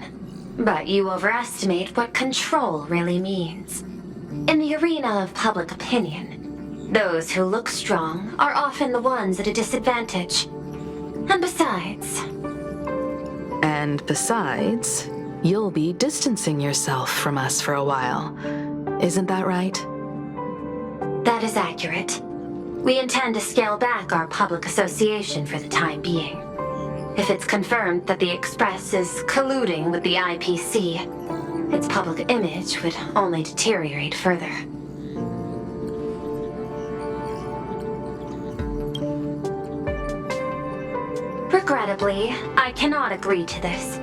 but you overestimate what control really means. In the arena of public opinion, those who look strong are often the ones at a disadvantage. And besides, you'll be distancing yourself from us for a while. Isn't that right? That is accurate. We intend to scale back our public association for the time being. If it's confirmed that the Express is colluding with the IPC, its public image would only deteriorate further. Regrettably, I cannot agree to this.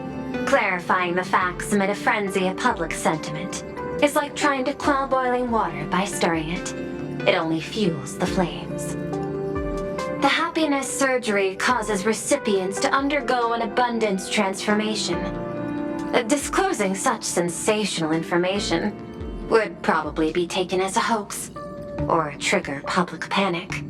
Clarifying the facts amid a frenzy of public sentiment is like trying to quell boiling water by stirring it. It only fuels the flames. The happiness surgery causes recipients to undergo an abundance transformation. Disclosing such sensational information would probably be taken as a hoax, or trigger public panic.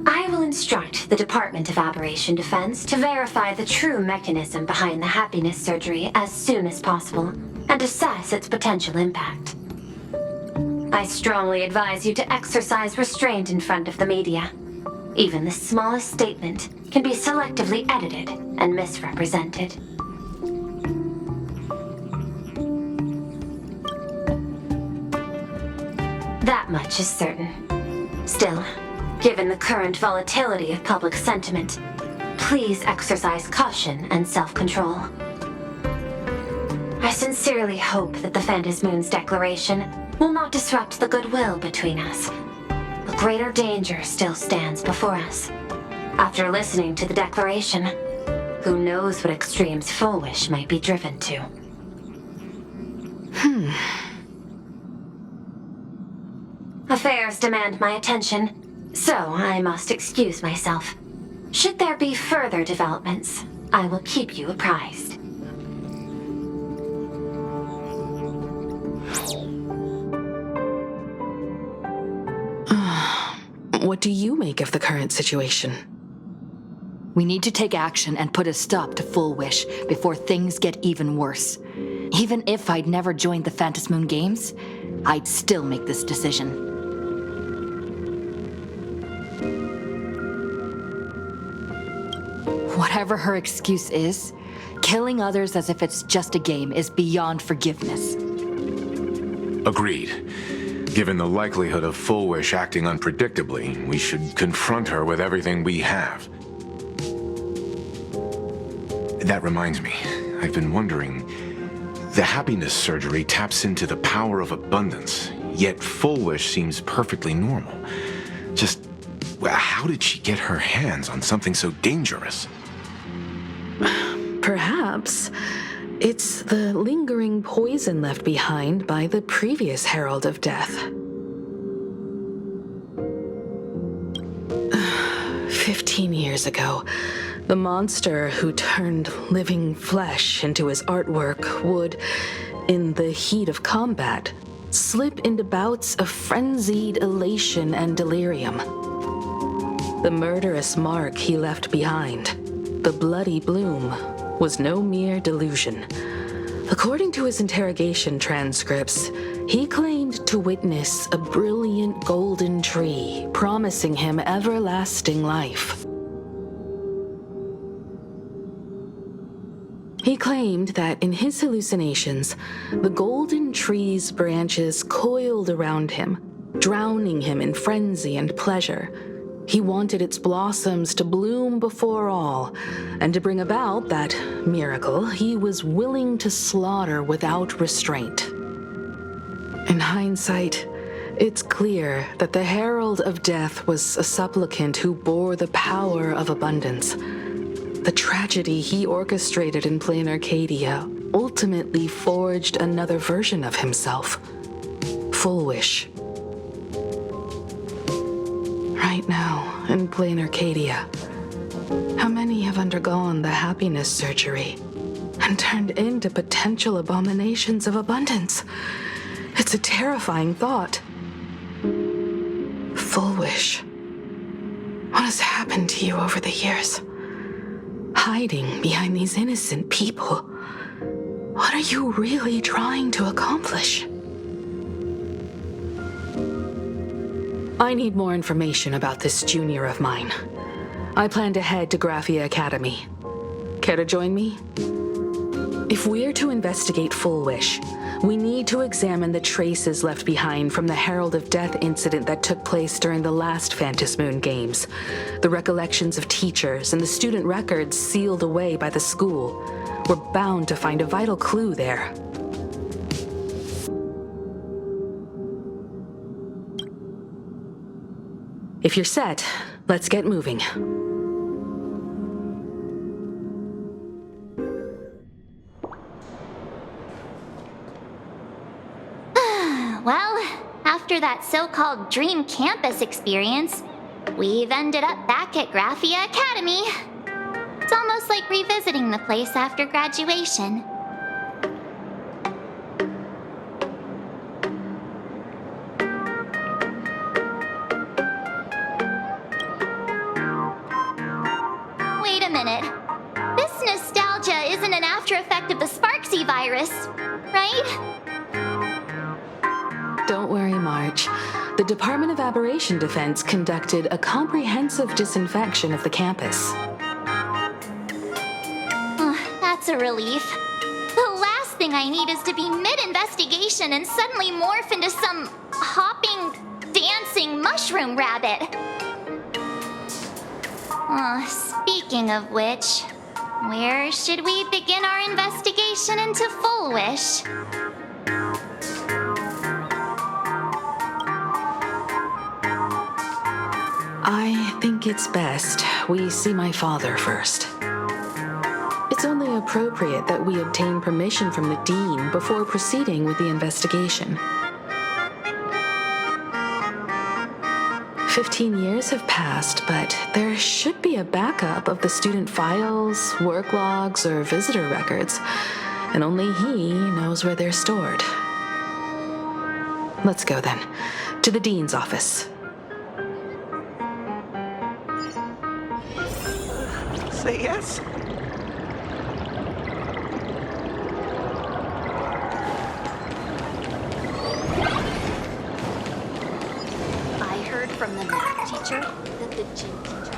I will instruct the Department of Aberration Defense to verify the true mechanism behind the happiness surgery as soon as possible, and assess its potential impact. I strongly advise you to exercise restraint in front of the media. Even the smallest statement can be selectively edited and misrepresented. That much is certain. Still, given the current volatility of public sentiment, please exercise caution and self-control. I sincerely hope that the Phantasmoon's declaration will not disrupt the goodwill between us. A greater danger still stands before us. After listening to the declaration, who knows what extremes Full Wish might be driven to. Affairs demand my attention, so I must excuse myself. Should there be further developments, I will keep you apprised. What do you make of the current situation? We need to take action and put a stop to Full Wish before things get even worse. Even if I'd never joined the Phantasmoon Games, I'd still make this decision. Whatever her excuse is, killing others as if it's just a game is beyond forgiveness. Agreed. Given the likelihood of Full Wish acting unpredictably, we should confront her with everything we have. That reminds me, I've been wondering, the happiness surgery taps into the power of abundance, yet Full Wish seems perfectly normal. Just, how did she get her hands on something so dangerous? Perhaps it's the lingering poison left behind by the previous Herald of Death. 15 years ago, the monster who turned living flesh into his artwork would, in the heat of combat, slip into bouts of frenzied elation and delirium. The murderous mark he left behind, the bloody bloom, was no mere delusion. According to his interrogation transcripts, he claimed to witness a brilliant golden tree promising him everlasting life. He claimed that in his hallucinations, the golden tree's branches coiled around him, drowning him in frenzy and pleasure. He wanted its blossoms to bloom before all, and to bring about that miracle, he was willing to slaughter without restraint. In hindsight, it's clear that the Herald of Death was a supplicant who bore the power of abundance. The tragedy he orchestrated in Planarcadia ultimately forged another version of himself. Full Wish. Right now, in Planarcadia, how many have undergone the happiness surgery and turned into potential abominations of abundance? It's a terrifying thought. Full Wish. What has happened to you over the years? Hiding behind these innocent people. What are you really trying to accomplish? I need more information about this junior of mine. I plan to head to Graphia Academy. Care to join me? If we're to investigate Full Wish, we need to examine the traces left behind from the Herald of Death incident that took place during the last Phantasmoon Games. The recollections of teachers and the student records sealed away by the school. We're bound to find a vital clue there. If you're set, let's get moving. Well, after that so-called dream campus experience, we've ended up back at Graphia Academy. It's almost like revisiting the place after graduation. Wait a minute. This nostalgia isn't an after effect of the Sparksy virus, right? Don't worry, Marge. The Department of Aberration Defense conducted a comprehensive disinfection of the campus. That's a relief. The last thing I need is to be mid-investigation and suddenly morph into some hopping, dancing mushroom rabbit. Speaking of which, where should we begin our investigation into Full Wish? I think it's best we see my father first. It's only appropriate that we obtain permission from the Dean before proceeding with the investigation. 15 years have passed, but there should be a backup of the student files, work logs, or visitor records, and only he knows where they're stored. Let's go then, to the Dean's office. Say yes? I heard from the math teacher that the gym teacher...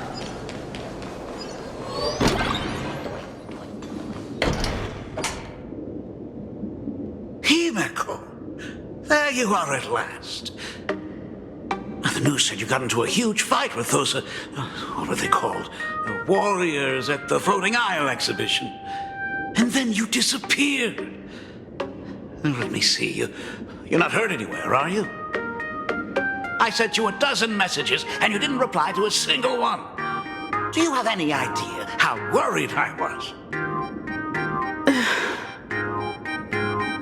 Himeko! There you are at last. The news said you got into a huge fight with those, what were they called? Warriors at the Floating Isle exhibition. And then you disappeared. Let me see. You're not hurt anywhere, are you? I sent you a dozen messages, and you didn't reply to a single one. Do you have any idea how worried I was?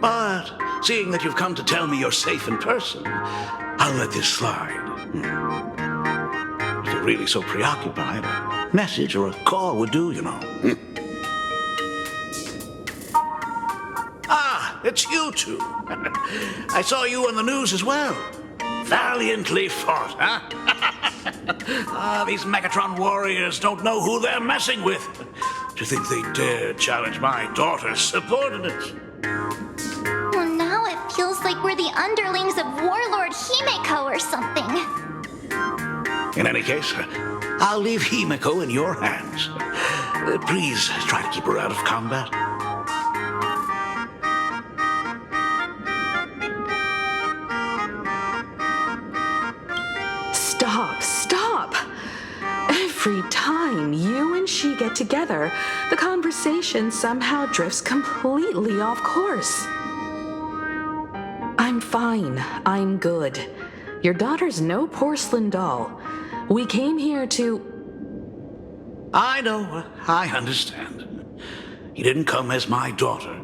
But seeing that you've come to tell me you're safe in person, I'll let this slide. If you're really so preoccupied, a message or a call would do, you know. Ah, it's you two. I saw you on the news as well. Valiantly fought, huh? These Megatron warriors don't know who they're messing with. To think they dare challenge my daughter's subordinates. Well, now it feels like we're the underlings of Warlord Himeko or something. In any case, I'll leave Himeko in your hands. Please try to keep her out of combat. Stop! free time you and she get together, the conversation somehow drifts completely off course. I'm fine. I'm good. Your daughter's no porcelain doll. We came here to... I know. I understand. You didn't come as my daughter.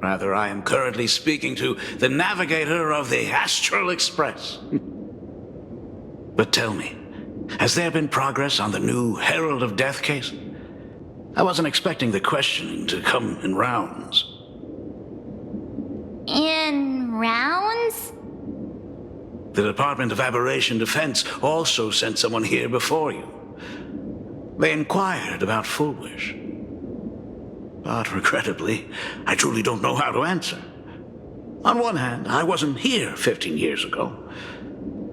Rather, I am currently speaking to the navigator of the Astral Express. But tell me, has there been progress on the new Herald of Death case? I wasn't expecting the questioning to come in rounds. In rounds? The Department of Aberration Defense also sent someone here before you. They inquired about Full Wish. But regrettably, I truly don't know how to answer. On one hand, I wasn't here 15 years ago.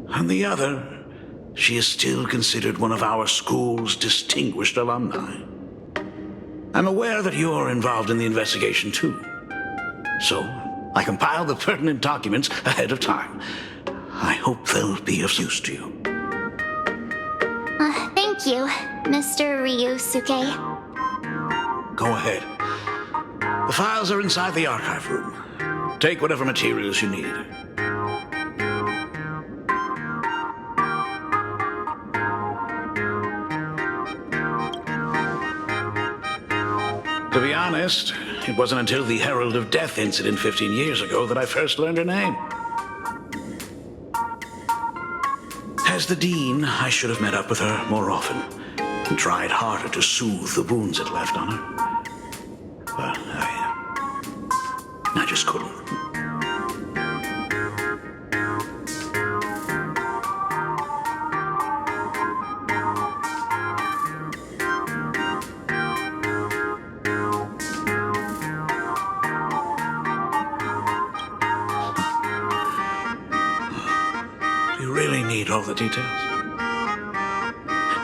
On the other, she is still considered one of our school's distinguished alumni. I'm aware that you're involved in the investigation too. So, I compiled the pertinent documents ahead of time. I hope they'll be of use to you. Thank you, Mr. Ryusuke. Go ahead. The files are inside the archive room. Take whatever materials you need. To be honest, it wasn't until the Herald of Death incident 15 years ago that I first learned her name. As the Dean, I should have met up with her more often and tried harder to soothe the wounds it left on her. But I just couldn't. All the details.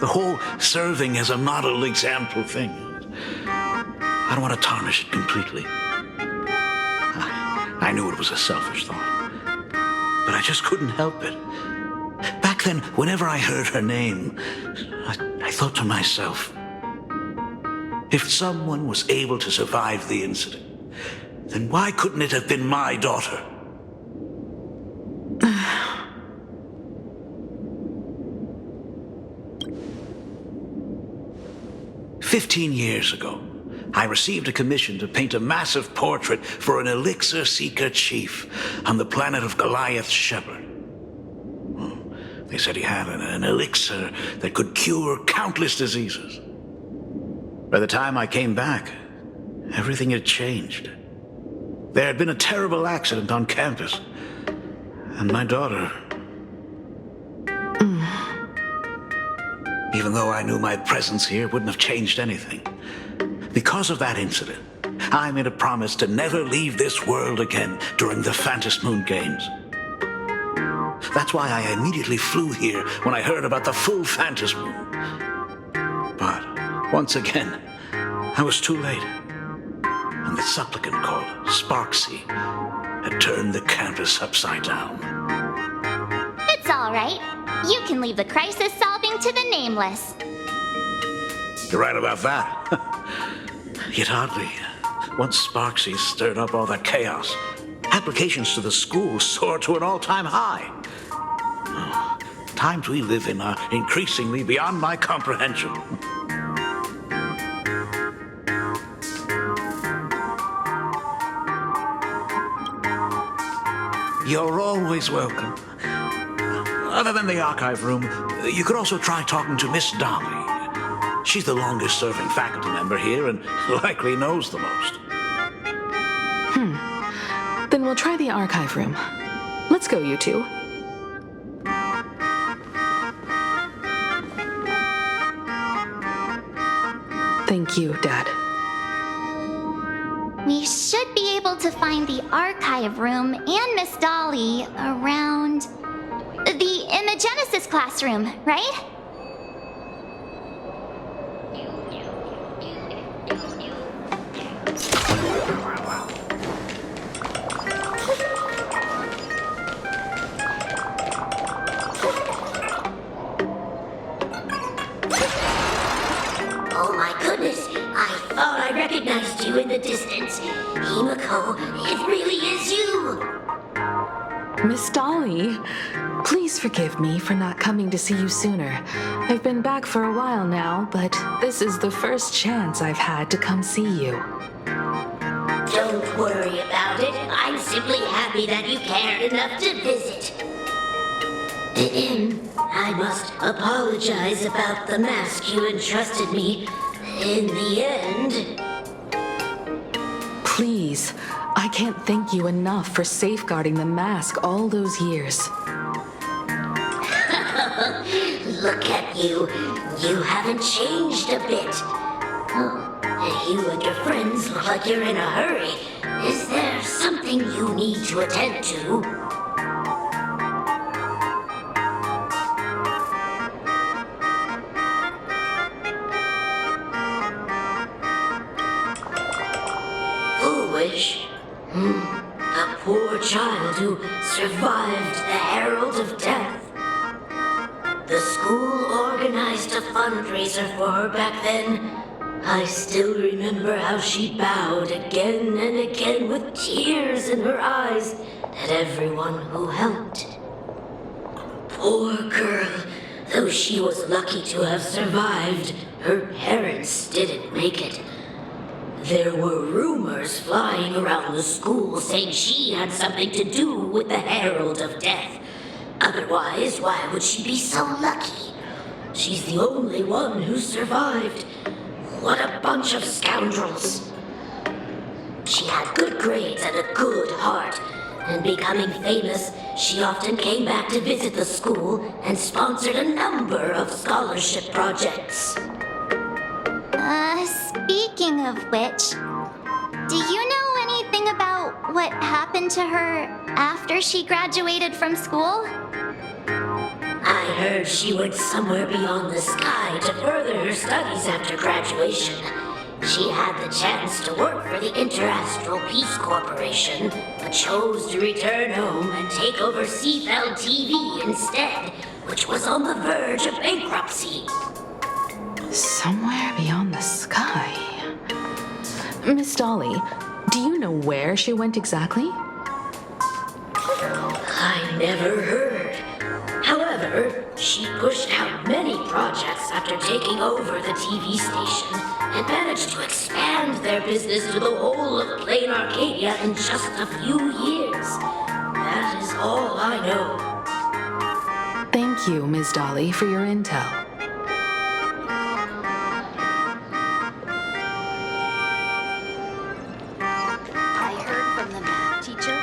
The whole serving as a model example thing. I don't want to tarnish it completely. I knew it was a selfish thought, but I just couldn't help it. Back then, whenever I heard her name, I thought to myself, if someone was able to survive the incident, then why couldn't it have been my daughter? 15 years ago, I received a commission to paint a massive portrait for an elixir seeker chief on the planet of Goliath Shepherd. They said he had an elixir that could cure countless diseases. By the time I came back, everything had changed. There had been a terrible accident on campus, and my daughter... Even though I knew my presence here wouldn't have changed anything. Because of that incident, I made a promise to never leave this world again during the Phantasmoon Games. That's why I immediately flew here when I heard about the full Phantasmoon. But once again, I was too late. And the supplicant called Sparksy had turned the campus upside down. It's all right. You can leave the crisis solving to the Nameless. You're right about that. Yet oddly, once Sparksy stirred up all that chaos, applications to the school soared to an all-time high. Oh, times we live in are increasingly beyond my comprehension. You're always welcome. Other than the archive room, you could also try talking to Miss Dolly. She's the longest-serving faculty member here and likely knows the most. Then we'll try the archive room. Let's go, you two. Thank you, Dad. We should be able to find the archive room and Miss Dolly around the Imagenesis classroom, right? So, it really is you! Miss Dolly, please forgive me for not coming to see you sooner. I've been back for a while now, but this is the first chance I've had to come see you. Don't worry about it. I'm simply happy that you cared enough to visit. I must apologize about the mask you entrusted me. In the end... Please, I can't thank you enough for safeguarding the mask all those years. Look at you. You haven't changed a bit. Oh, you and your friends look like you're in a hurry. Is there something you need to attend to? Foolish? A poor child who survived the Herald of Death. The school organized a fundraiser for her back then. I still remember how she bowed again and again with tears in her eyes at everyone who helped. Poor girl. Though she was lucky to have survived, her parents didn't make it. There were rumors flying around the school saying she had something to do with the Herald of Death. Otherwise, why would she be so lucky? She's the only one who survived. What a bunch of scoundrels. She had good grades and a good heart, and becoming famous, she often came back to visit the school and sponsored a number of scholarship projects. Speaking of which, do you know anything about what happened to her after she graduated from school? I heard she went somewhere beyond the sky to further her studies after graduation. She had the chance to work for the Interastral Peace Corporation, but chose to return home and take over Seafell TV instead, which was on the verge of bankruptcy. Somewhere beyond the sky. Miss Dolly, do you know where she went exactly? I never heard. However, she pushed out many projects after taking over the TV station and managed to expand their business to the whole of Planarcadia in just a few years. That is all I know. Thank you, Ms. Dolly, for your intel.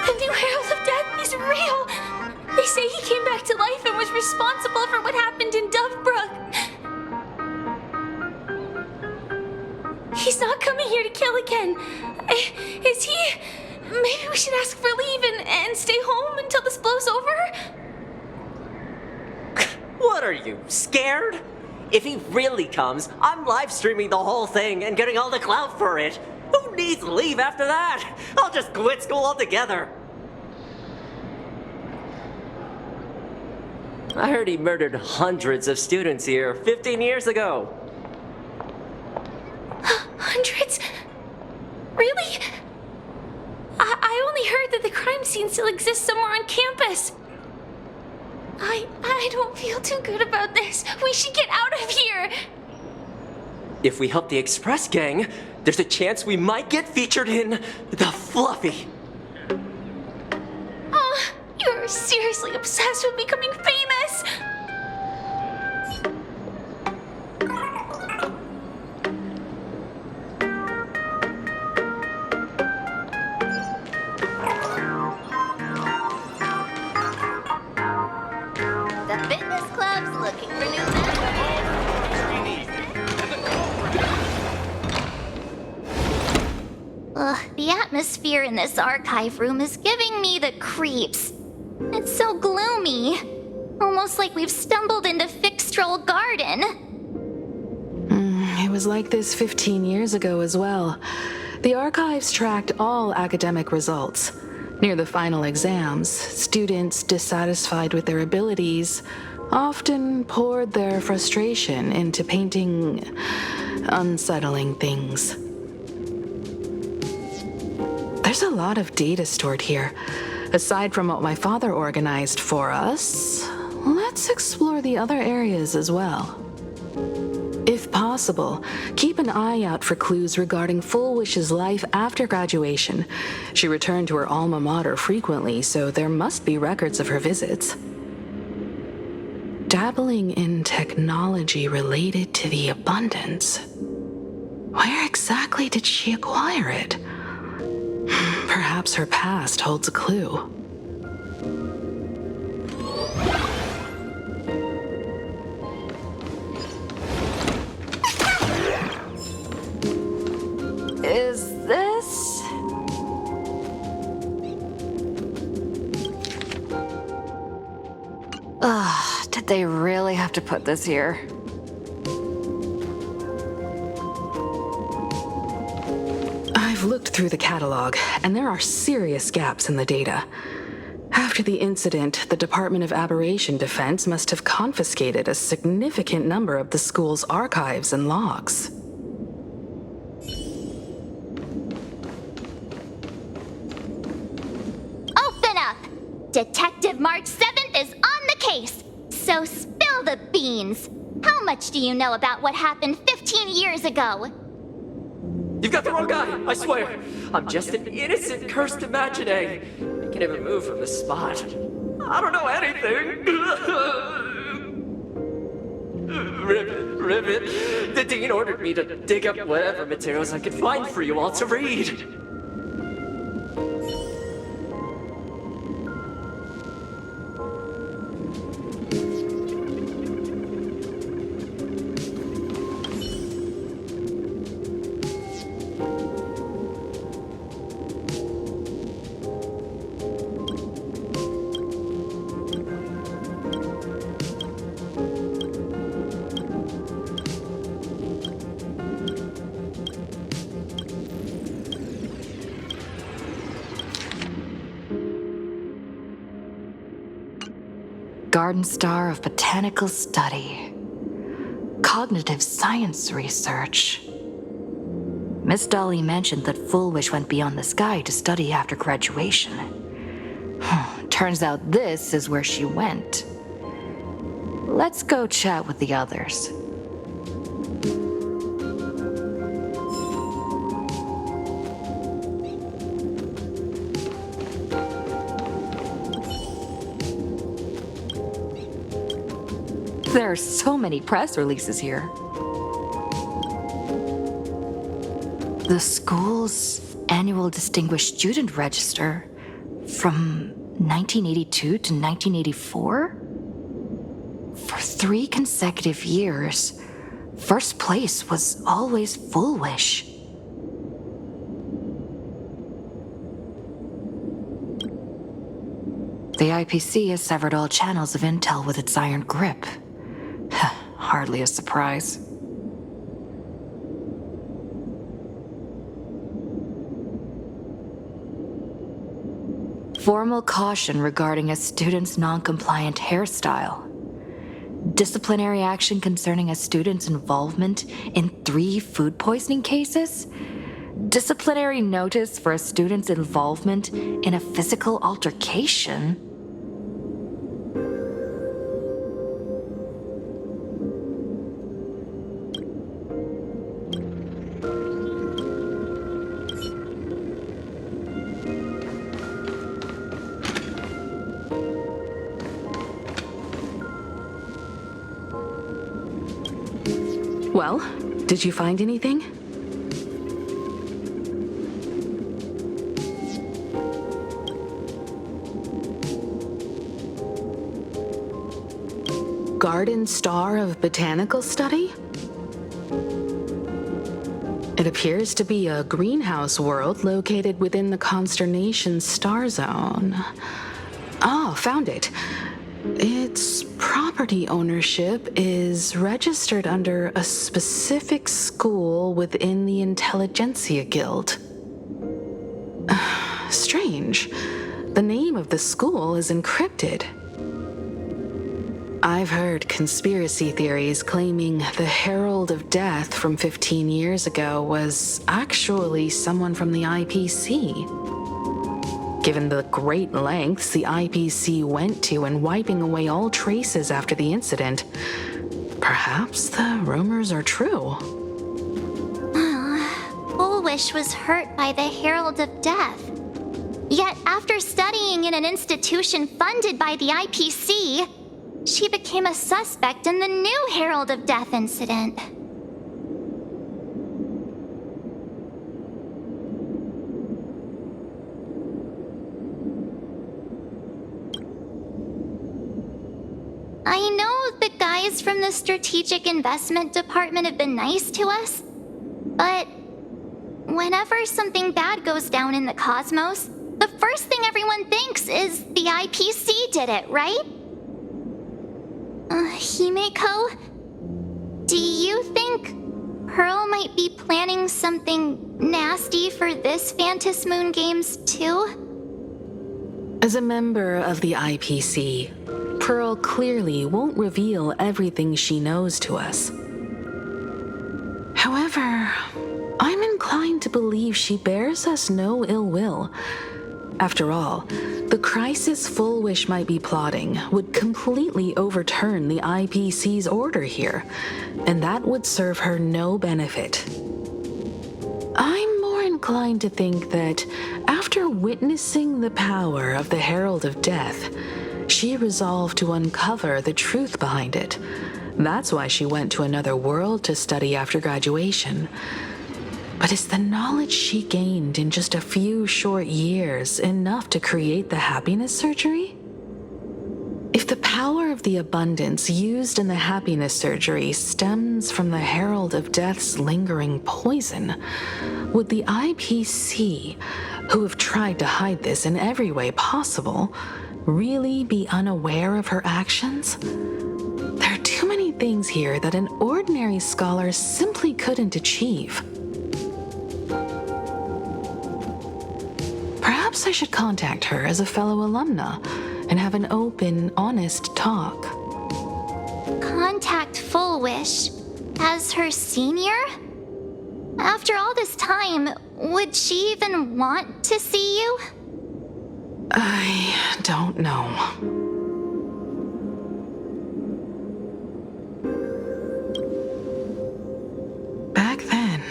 The new Herald of Death is real! They say he came back to life and was responsible for what happened in Dovebrook. He's not coming here to kill again. Is he? Maybe we should ask for leave and stay home until this blows over? What are you, scared? If he really comes, I'm live streaming the whole thing and getting all the clout for it. Who needs leave after that? I'll just quit school altogether. I heard he murdered hundreds of students here 15 years ago. Hundreds? Really? I only heard that the crime scene still exists somewhere on campus. I don't feel too good about this. We should get out of here. If we help the Express Gang, there's a chance we might get featured in The Fluffy. You're seriously obsessed with becoming famous. The fitness club's looking for new members. The atmosphere in this archive room is giving me the creeps. It's so gloomy. Almost like we've stumbled into Fixtroll Garden. It was like this 15 years ago as well. The archives tracked all academic results. Near the final exams, students dissatisfied with their abilities often poured their frustration into painting unsettling things. There's a lot of data stored here. Aside from what my father organized for us, let's explore the other areas as well. If possible, keep an eye out for clues regarding Full Wish's life after graduation. She returned to her alma mater frequently, so there must be records of her visits. Dabbling in technology related to the abundance. Where exactly did she acquire it? Perhaps her past holds a clue. Is this? Ugh, did they really have to put this here? I've looked through the catalog, and there are serious gaps in the data. After the incident, the Department of Aberration Defense must have confiscated a significant number of the school's archives and logs. Open up! Detective March 7th is on the case, so spill the beans. How much do you know about what happened 15 years ago? You've got the wrong guy, I swear. I'm just an innocent, cursed imaginary. I can't even move from this spot. I don't know anything. Ribbit. The dean ordered me to dig up whatever materials I could find for you all to read. Garden Star of Botanical Study. Cognitive Science Research. Miss Dolly mentioned that Full Wish went beyond the sky to study after graduation. Turns out this is where she went. Let's go chat with the others. There are so many press releases here. The school's annual Distinguished Student Register from 1982 to 1984? For 3 consecutive years, first place was always Full Wish. The IPC has severed all channels of intel with its iron grip. Hardly a surprise. Formal caution regarding a student's non-compliant hairstyle. Disciplinary action concerning a student's involvement in 3 food poisoning cases. Disciplinary notice for a student's involvement in a physical altercation. Well, did you find anything? Garden Star of Botanical Study? It appears to be a greenhouse world located within the Consternation Star Zone. Oh, found it. Its property ownership is registered under a specific school within the Intelligentsia Guild. Strange. The name of the school is encrypted. I've heard conspiracy theories claiming the Herald of Death from 15 years ago was actually someone from the IPC. given the great lengths the IPC went to in wiping away all traces after the incident. Perhaps the rumors are true. Fullwish was hurt by the Herald of Death. Yet after studying in an institution funded by the IPC, she became a suspect in the new Herald of Death incident. I know the guys from the Strategic Investment Department have been nice to us, but whenever something bad goes down in the cosmos, the first thing everyone thinks is the IPC did it, right? Himeko, do you think Pearl might be planning something nasty for this Phantasm Moon Games too? As a member of the IPC, Pearl clearly won't reveal everything she knows to us. However, I'm inclined to believe she bears us no ill will. After all, the crisis Fullwish might be plotting would completely overturn the IPC's order here, and that would serve her no benefit. I'm more inclined to think that after witnessing the power of the Herald of Death, she resolved to uncover the truth behind it. That's why she went to another world to study after graduation. But is the knowledge she gained in just a few short years enough to create the happiness surgery? If the power of the abundance used in the happiness surgery stems from the Herald of Death's lingering poison, would the IPC, who have tried to hide this in every way possible, really be unaware of her actions? There are too many things here that an ordinary scholar simply couldn't achieve. Perhaps I should contact her as a fellow alumna and have an open, honest talk. Contact Fullwish as her senior? After all this time, would she even want to see you? I don't know. Back then,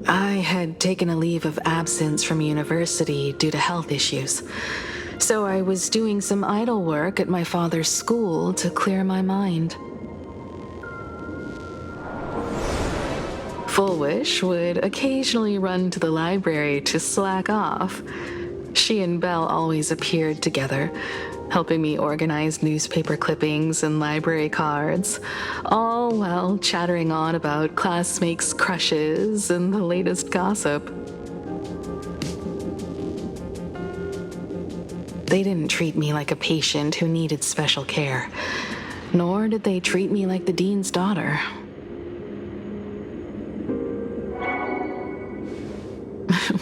I had taken a leave of absence from university due to health issues, so I was doing some idle work at my father's school to clear my mind. Fullwish would occasionally run to the library to slack off. She and Belle always appeared together, helping me organize newspaper clippings and library cards, all while chattering on about classmates' crushes and the latest gossip. They didn't treat me like a patient who needed special care, nor did they treat me like the dean's daughter.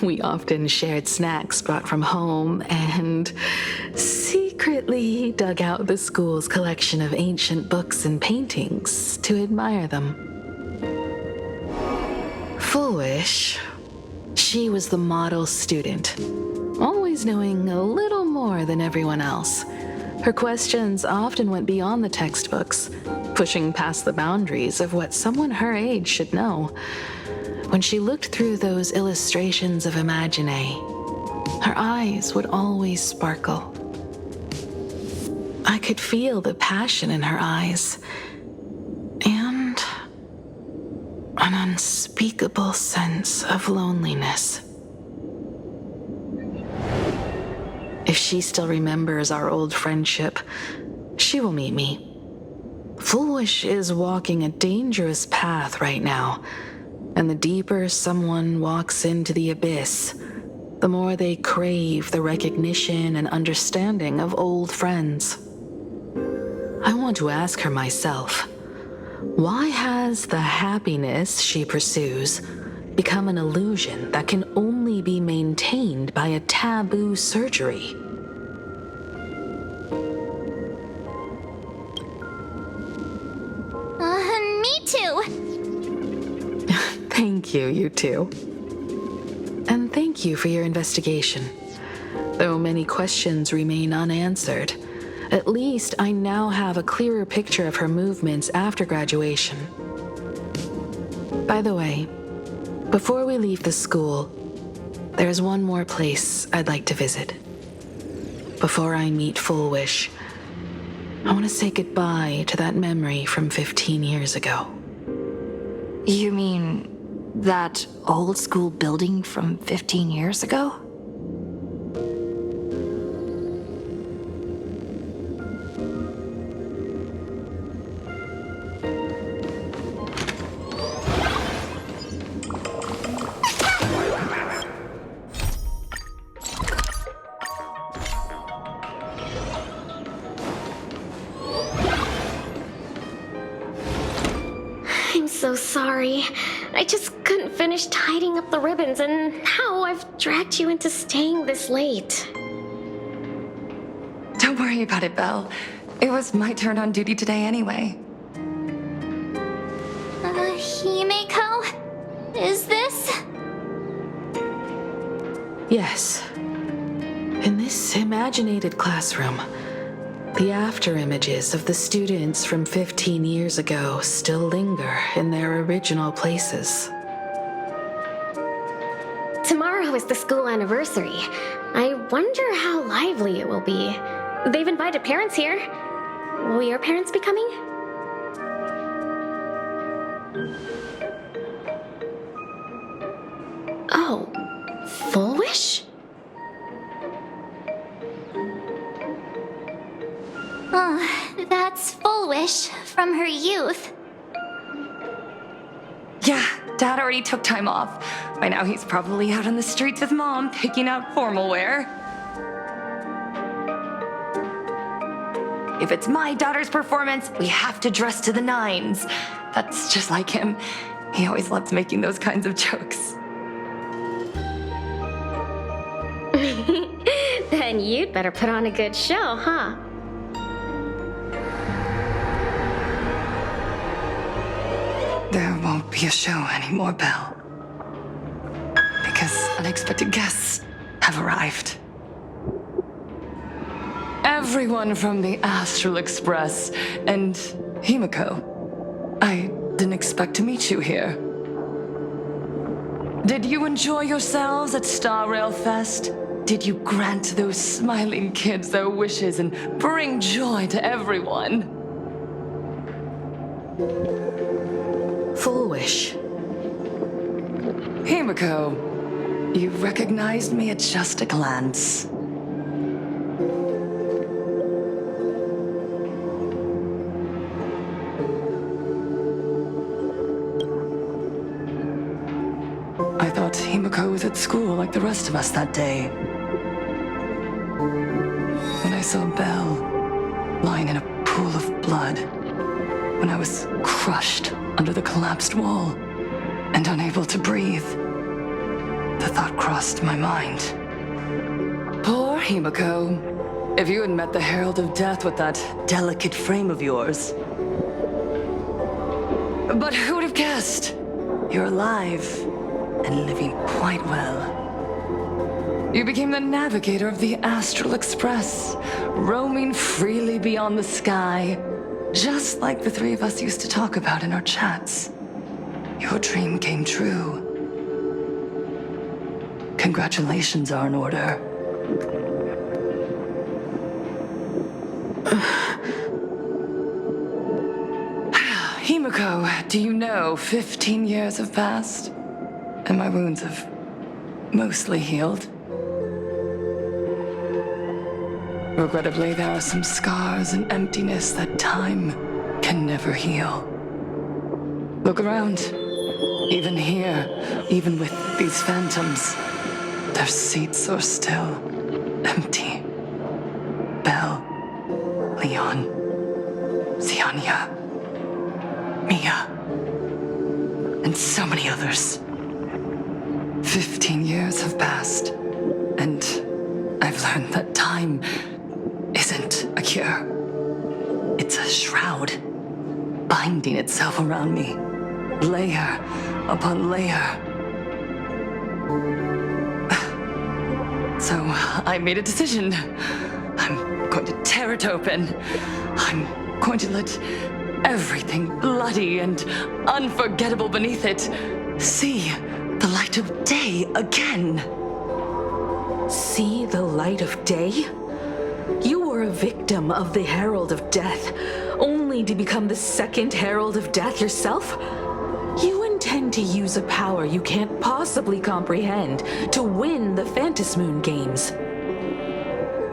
We often shared snacks brought from home and secretly dug out the school's collection of ancient books and paintings to admire them. Fullwish, she was the model student, always knowing a little more than everyone else. Her questions often went beyond the textbooks, pushing past the boundaries of what someone her age should know. When she looked through those illustrations of Imagine, her eyes would always sparkle. I could feel the passion in her eyes and an unspeakable sense of loneliness. If she still remembers our old friendship, she will meet me. Fullwish is walking a dangerous path right now. And the deeper someone walks into the abyss, the more they crave the recognition and understanding of old friends. I want to ask her myself, why has the happiness she pursues become an illusion that can only be maintained by a taboo surgery? Me too. Thank you, you two. And thank you for your investigation. Though many questions remain unanswered, at least I now have a clearer picture of her movements after graduation. By the way, before we leave the school, there's one more place I'd like to visit. Before I meet Full Wish, I want to say goodbye to that memory from 15 years ago. You mean that old school building from 15 years ago? I'm so sorry. I just couldn't finish tidying up the ribbons, and now I've dragged you into staying this late. Don't worry about it, Belle. It was my turn on duty today anyway. Himeko? Is this? Yes. In this imaginated classroom, the after images of the students from 15 years ago still linger in their original places. Tomorrow is the school anniversary. I wonder how lively it will be. They've invited parents here. Will your parents be coming? Oh, Full Wish? That's Full Wish from her youth. Yeah, Dad already took time off. By now he's probably out on the streets with Mom, picking out formal wear. If it's my daughter's performance, we have to dress to the nines. That's just like him. He always loves making those kinds of jokes. Then you'd better put on a good show, huh? There won't be a show anymore, Belle. Because unexpected guests have arrived. Everyone from the Astral Express and Himeko. I didn't expect to meet you here. Did you enjoy yourselves at Star Rail Fest? Did you grant those smiling kids their wishes and bring joy to everyone? Full Wish. Himeko, you recognized me at just a glance. I thought Himeko was at school like the rest of us that day. When I saw Belle lying in a pool of blood, when I was crushed under the collapsed wall and unable to breathe, the thought crossed my mind. Poor Himeko. If you had met the Herald of Death with that delicate frame of yours. But who would have guessed? You're alive and living quite well. You became the navigator of the Astral Express, roaming freely beyond the sky, just like the three of us used to talk about in our chats. Your dream came true. Congratulations are in order. Himeko, do you know 15 years have passed? And my wounds have mostly healed. Regrettably, there are some scars and emptiness that time can never heal. Look around. Even here, even with these phantoms, their seats are still empty. Belle, Leon, Ziania, Mia, and so many others. 15 years have passed, and I've learned that time isn't a cure. It's a shroud, binding itself around me, layer upon layer. So I made a decision. I'm going to tear it open. I'm going to let everything bloody and unforgettable beneath it see the light of day again. See the light of day? You were a victim of the Herald of Death, only to become the second Herald of Death yourself? You intend to use a power you can't possibly comprehend to win the Phantasmoon Games.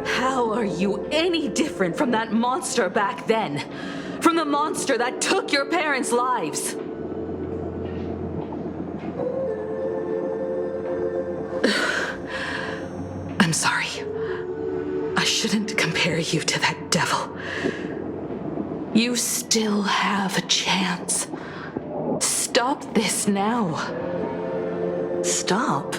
How are you any different from that monster back then? From the monster that took your parents' lives? I'm sorry. I shouldn't compare you to that devil. You still have a chance. Stop this now. Stop?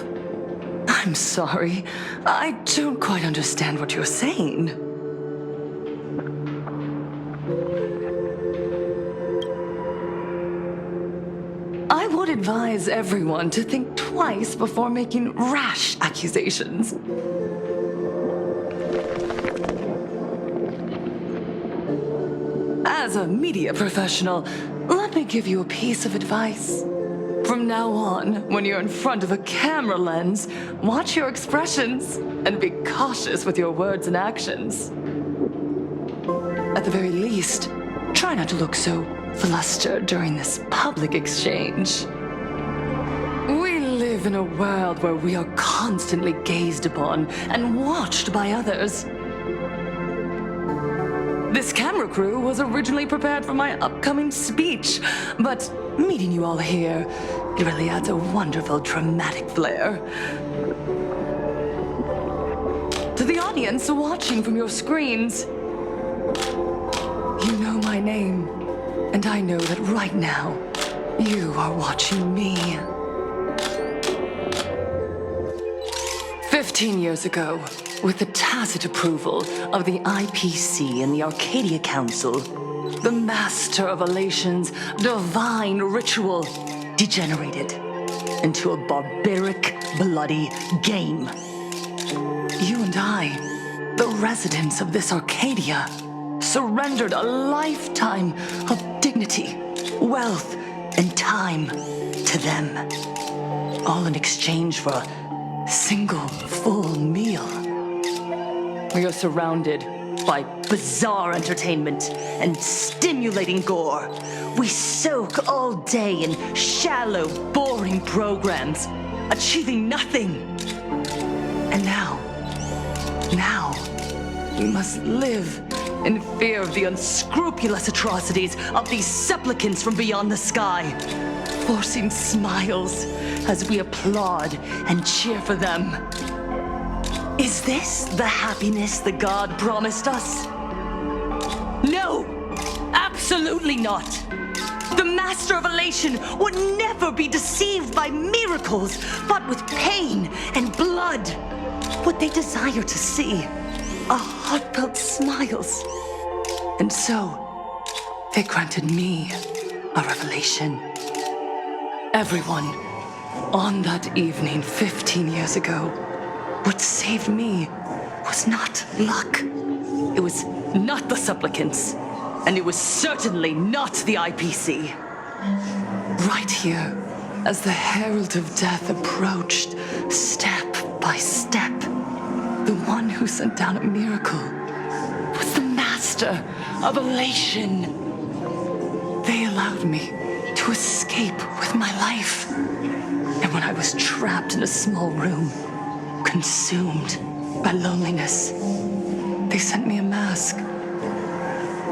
I'm sorry. I don't quite understand what you're saying. I would advise everyone to think twice before making rash accusations. As a media professional, let me give you a piece of advice. From now on, when you're in front of a camera lens, watch your expressions and be cautious with your words and actions. At the very least, try not to look so flustered during this public exchange. We live in a world where we are constantly gazed upon and watched by others. This camera crew was originally prepared for my upcoming speech, but meeting you all here, it really adds a wonderful dramatic flair. To the audience watching from your screens, you know my name, and I know that right now, you are watching me. 15 years ago, with the tacit approval of the IPC and the Arcadia Council, the Master of Elation's divine ritual degenerated into a barbaric, bloody game. You and I, the residents of this Arcadia, surrendered a lifetime of dignity, wealth, and time to them, all in exchange for a single full meal. We are surrounded by bizarre entertainment and stimulating gore. We soak all day in shallow, boring programs, achieving nothing. And now, we must live in fear of the unscrupulous atrocities of these supplicants from beyond the sky, forcing smiles as we applaud and cheer for them. Is this the happiness that God promised us? No! Absolutely not! The Master of Elation would never be deceived by miracles, but with pain and blood. What they desire to see are heartfelt smiles. And so, they granted me a revelation. Everyone, on that evening 15 years ago, what saved me was not luck. It was not the supplicants, and it was certainly not the IPC. Right here, as the Herald of Death approached, step by step, the one who sent down a miracle was the Master of Elation. They allowed me to escape with my life. And when I was trapped in a small room, consumed by loneliness, they sent me a mask.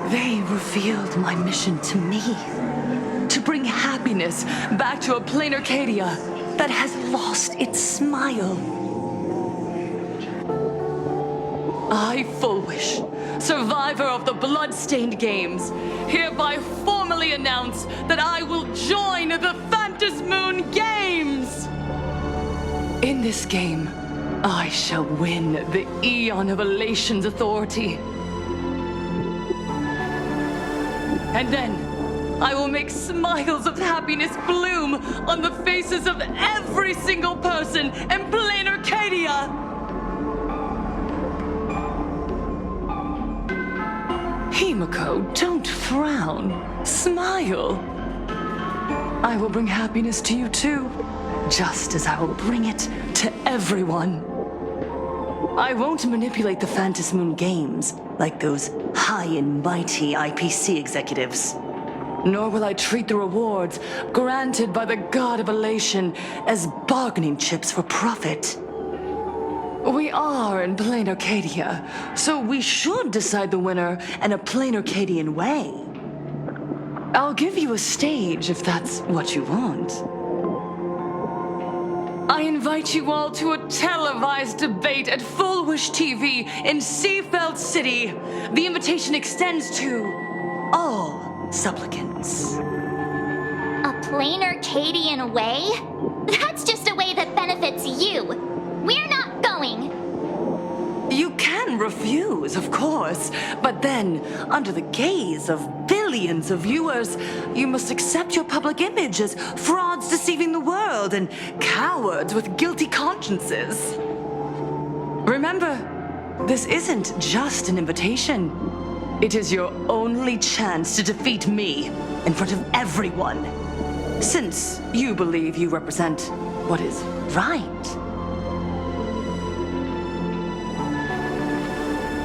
They revealed my mission to me, to bring happiness back to a Planarcadia that has lost its smile. I, Fullwish, survivor of the Bloodstained Games, hereby formally announce that I will join the Phantasmoon Games! In this game, I shall win the Eon of Elation's authority. And then, I will make smiles of happiness bloom on the faces of every single person in Planarcadia! Himiko, don't frown. Smile. I will bring happiness to you too, just as I will bring it to everyone. I won't manipulate the Phantom Moon Games like those high and mighty IPC executives. Nor will I treat the rewards granted by the God of Elation as bargaining chips for profit. We are in Plain Arcadia, so we should decide the winner in a Plain Arcadian way. I'll give you a stage if that's what you want. I invite you all to a televised debate at Full Wish TV in Seafeld City. The invitation extends to all supplicants. A plain Arcadian way? That's just a way that benefits you. We're not going. You can refuse, of course, but then, under the gaze of billions of viewers, you must accept your public image as frauds deceiving the world and cowards with guilty consciences. Remember, this isn't just an invitation. It is your only chance to defeat me in front of everyone, since you believe you represent what is right.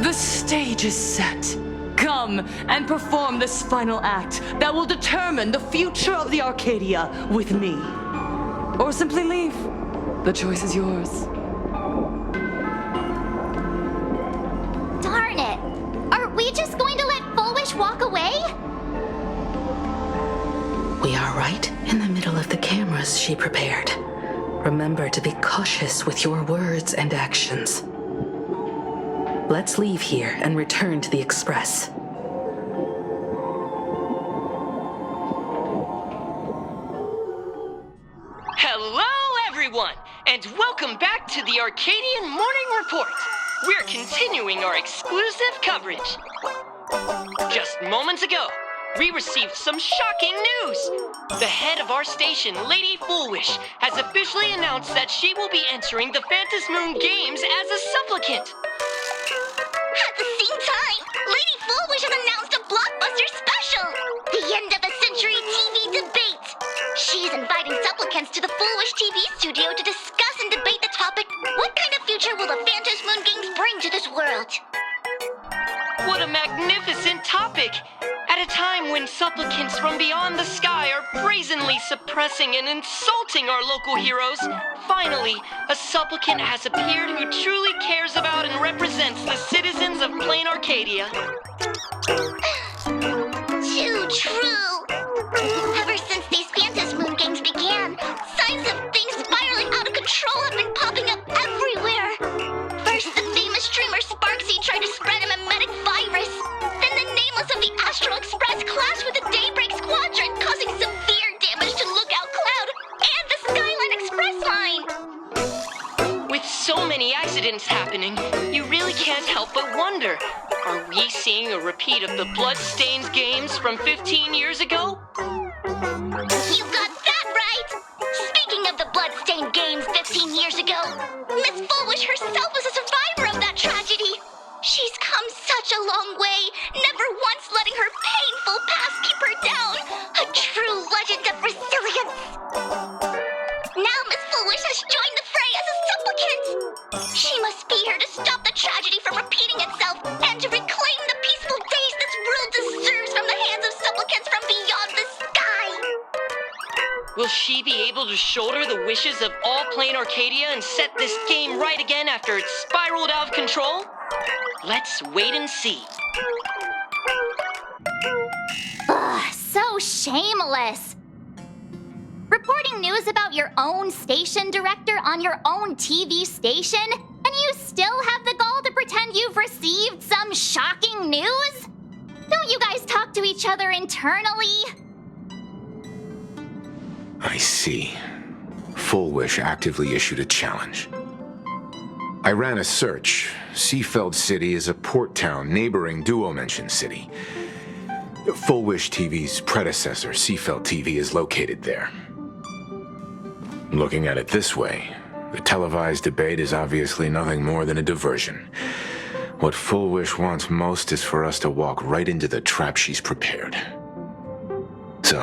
The stage is set. Come and perform this final act that will determine the future of the Arcadia with me. Or simply leave. The choice is yours. Darn it! Are we just going to let Full Wish walk away? We are right in the middle of the cameras she prepared. Remember to be cautious with your words and actions. Let's leave here and return to the Express. Hello, everyone, and welcome back to the Arcadian Morning Report. We're continuing our exclusive coverage. Just moments ago, we received some shocking news. The head of our station, Lady Foolwish, has officially announced that she will be entering the Phantom Moon Games as a supplicant. At the same time, Lady Foolwish has announced a blockbuster special! The end of a century TV debate! She is inviting supplicants to the Foolwish TV studio to discuss and debate the topic, what kind of future will the Phantom Moon Games bring to this world? What a magnificent topic! At a time when supplicants from beyond the sky are brazenly suppressing and insulting our local heroes, finally, a supplicant has appeared who truly cares about and represents the citizens of Plain Arcadia. Too true! Ever since these Phantom Moon Games began, signs of things spiraling out of control have been popping up everywhere. First, the famous streamer Sparksy tried to spread a mimetic virus. Then the nameless of the Astral Express clashed with the Daybreak Squadron, causing severe damage to Lookout Cloud and the Skyline Express line. With so many accidents happening, you really can't help but wonder, are we seeing a repeat of the Bloodstained games from 15 years ago? You got that right! Speaking of the Bloodstained games 15 years ago, Miss Foolwish herself was a survivor of that tragedy. She's come such a long way, never once letting her painful past keep her down. A true legend of resilience. Now Miss Foolwish has joined the fray as a supplicant. She must be here to stop the tragedy from repeating itself and to reclaim the peaceful days this world deserves from the hands of supplicants from beyond the sky. Will she be able to shoulder the wishes of all Plain Arcadia and set this game right again after it's spiraled out of control? Let's wait and see. Ugh, so shameless. Reporting news about your own station director on your own TV station, and you still have the gall to pretend you've received some shocking news? Don't you guys talk to each other internally? I see. Full Wish actively issued a challenge. I ran a search. Seafeld City is a port town neighboring Duo-Mention City. Full Wish TV's predecessor, Seafeld TV, is located there. Looking at it this way, the televised debate is obviously nothing more than a diversion. What Full Wish wants most is for us to walk right into the trap she's prepared. So,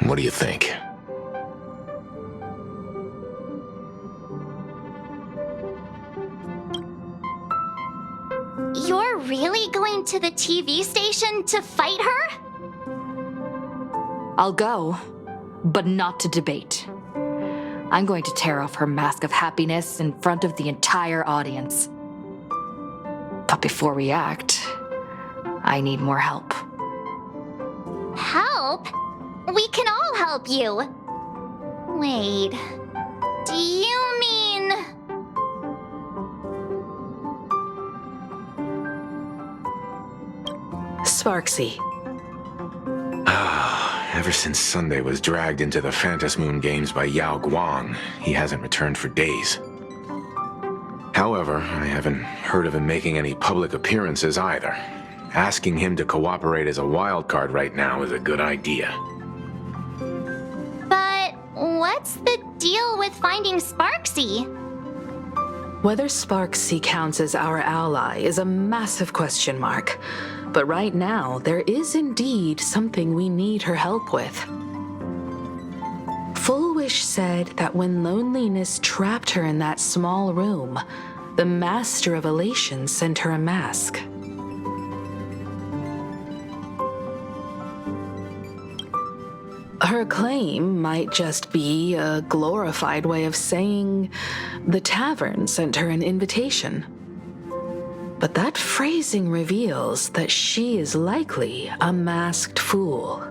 what do you think? You're really going to the TV station to fight her? I'll go, but not to debate. I'm going to tear off her mask of happiness in front of the entire audience. But before we act, I need more help. Help? We can all help you. Wait, do you mean... Sparksy. Ever since Sunday was dragged into the Phantasmoon Games by Yao Guang, he hasn't returned for days. However, I haven't heard of him making any public appearances either. Asking him to cooperate as a wildcard right now is a good idea. But what's the deal with finding Sparksy? Whether Sparksy counts as our ally is a massive question mark. But right now, there is indeed something we need her help with. Full Wish said that when loneliness trapped her in that small room, the Master of Elation sent her a mask. Her claim might just be a glorified way of saying the tavern sent her an invitation. But that phrasing reveals that she is likely a masked fool.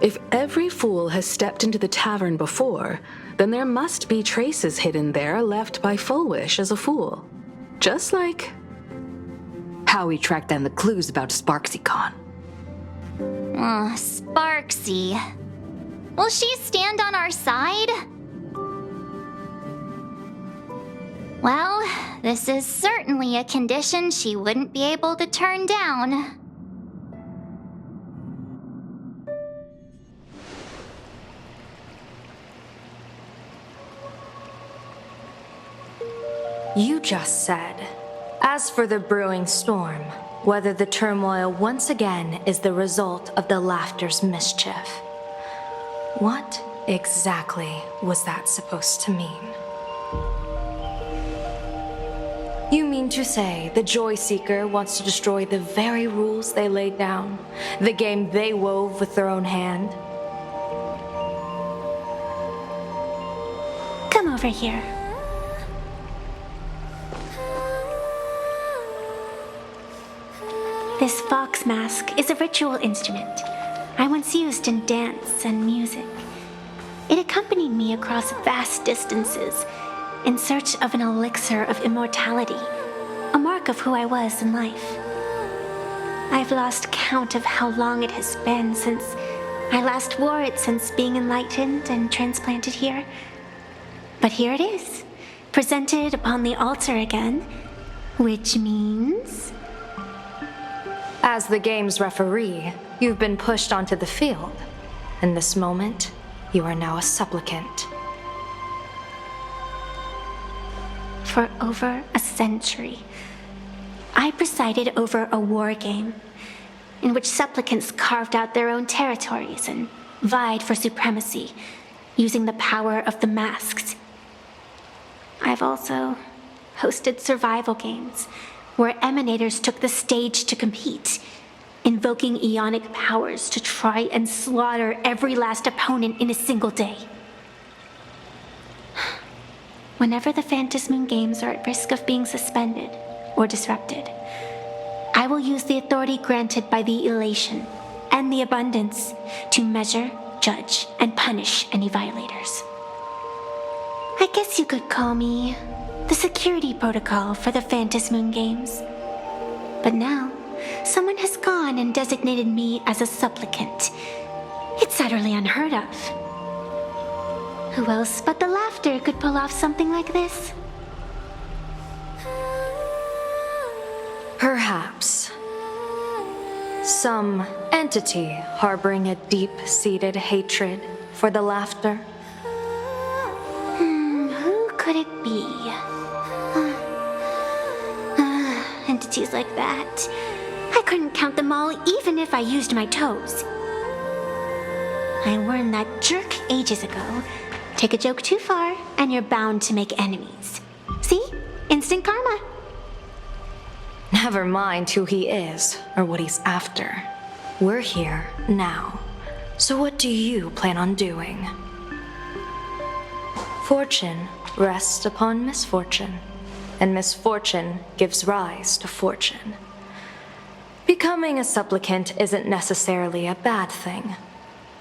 If every fool has stepped into the tavern before, then there must be traces hidden there left by Full Wish as a fool. Just like how we tracked down the clues about SparksyCon. Sparksy. Will she stand on our side? Well, this is certainly a condition she wouldn't be able to turn down. You just said, as for the brewing storm, whether the turmoil once again is the result of the laughter's mischief. What exactly was that supposed to mean? You mean to say the Joy Seeker wants to destroy the very rules they laid down, the game they wove with their own hand? Come over here. This fox mask is a ritual instrument I once used in dance and music. It accompanied me across vast distances in search of an elixir of immortality, a mark of who I was in life. I've lost count of how long it has been since I last wore it since being enlightened and transplanted here. But here it is, presented upon the altar again, which means... As the game's referee, you've been pushed onto the field. In this moment, you are now a supplicant. For over a century, I presided over a war game in which supplicants carved out their own territories and vied for supremacy, using the power of the masks. I've also hosted survival games where emanators took the stage to compete, invoking eonic powers to try and slaughter every last opponent in a single day. Whenever the Phantasmoon Games are at risk of being suspended or disrupted, I will use the authority granted by the elation and the abundance to measure, judge, and punish any violators. I guess you could call me the security protocol for the Phantasmoon Games. But now, someone has gone and designated me as a supplicant. It's utterly unheard of. Who else but the laughter could pull off something like this? Perhaps. Some entity harboring a deep-seated hatred for the laughter. Who could it be? entities like that. I couldn't count them all even if I used my toes. I warned that jerk ages ago. Take a joke too far, and you're bound to make enemies. See? Instant karma. Never mind who he is or what he's after. We're here now. So what do you plan on doing? Fortune rests upon misfortune, and misfortune gives rise to fortune. Becoming a supplicant isn't necessarily a bad thing.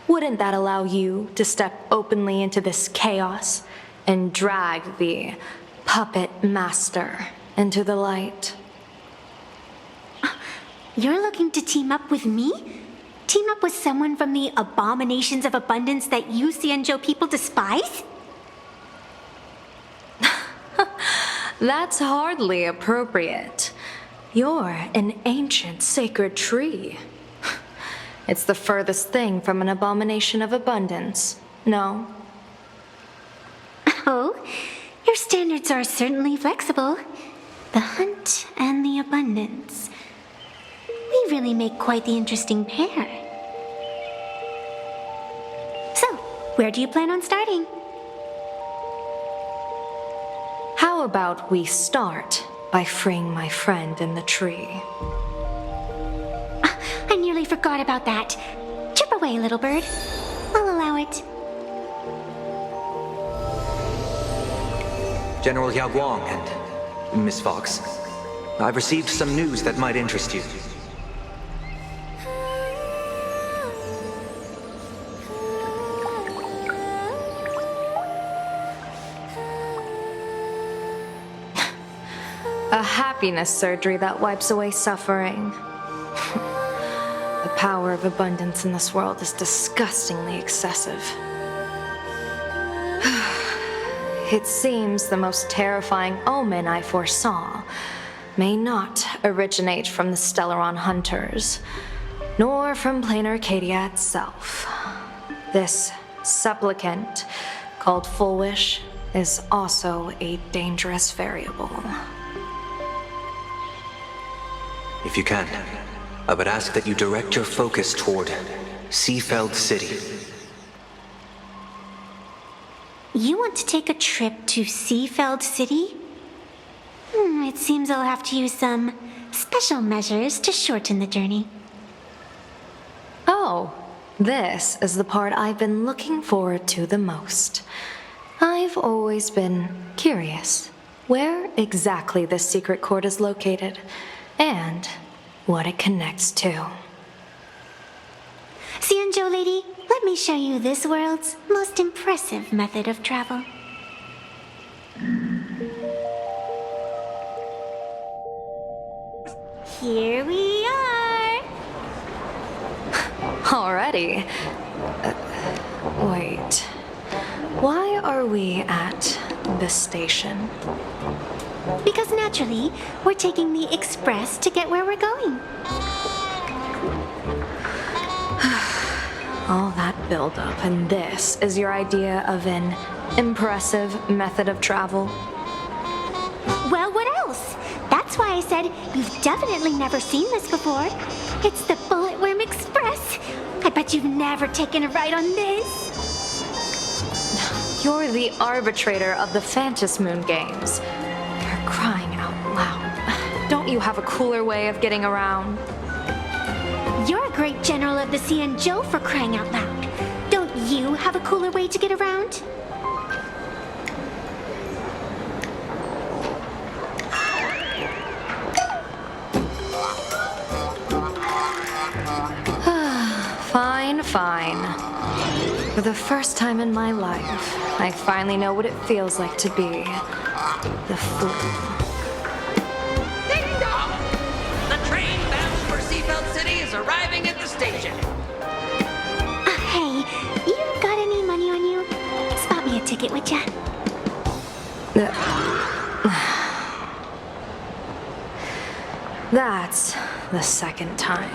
Wouldn't that allow you to step openly into this chaos and drag the puppet master into the light? You're looking to team up with me? Team up with someone from the abominations of abundance that you Xianzhou people despise? That's hardly appropriate. You're an ancient sacred tree. It's the furthest thing from an abomination of abundance, no? Oh, your standards are certainly flexible. The hunt and the abundance. We really make quite the interesting pair. So, where do you plan on starting? How about we start by freeing my friend in the tree? I nearly forgot about that. Chip away, little bird. I'll allow it. General Yao Guang and Miss Fox, I've received some news that might interest you. A happiness surgery that wipes away suffering. The power of abundance in this world is disgustingly excessive. It seems the most terrifying omen I foresaw may not originate from the Stellaron hunters, nor from Planarcadia itself. This supplicant, called Full Wish, is also a dangerous variable. If you can, I would ask that you direct your focus toward Seafeld City. You want to take a trip to Seafeld City? It seems I'll have to use some special measures to shorten the journey. Oh, this is the part I've been looking forward to the most. I've always been curious where exactly this secret court is located, and what it connects to. Xianzhou lady, let me show you this world's most impressive method of travel. Here we are! Already? Wait. Why are we at this station? Because naturally, we're taking the express to get where we're going. All that buildup, and this is your idea of an impressive method of travel? Well, what else? That's why I said you've definitely never seen this before. It's the Bulletworm Express. I bet you've never taken a ride on this. You're the arbitrator of the Phantom Moon games. You're crying out loud. Don't you have a cooler way of getting around? You're a great general of the Xianzhou, for crying out loud. Don't you have a cooler way to get around? Fine. For the first time in my life, I finally know what it feels like to be the fool. Ding dong! The train bound for Seafeld City is arriving at the station. Hey, you got any money on you? Spot me a ticket, would ya? That's the second time.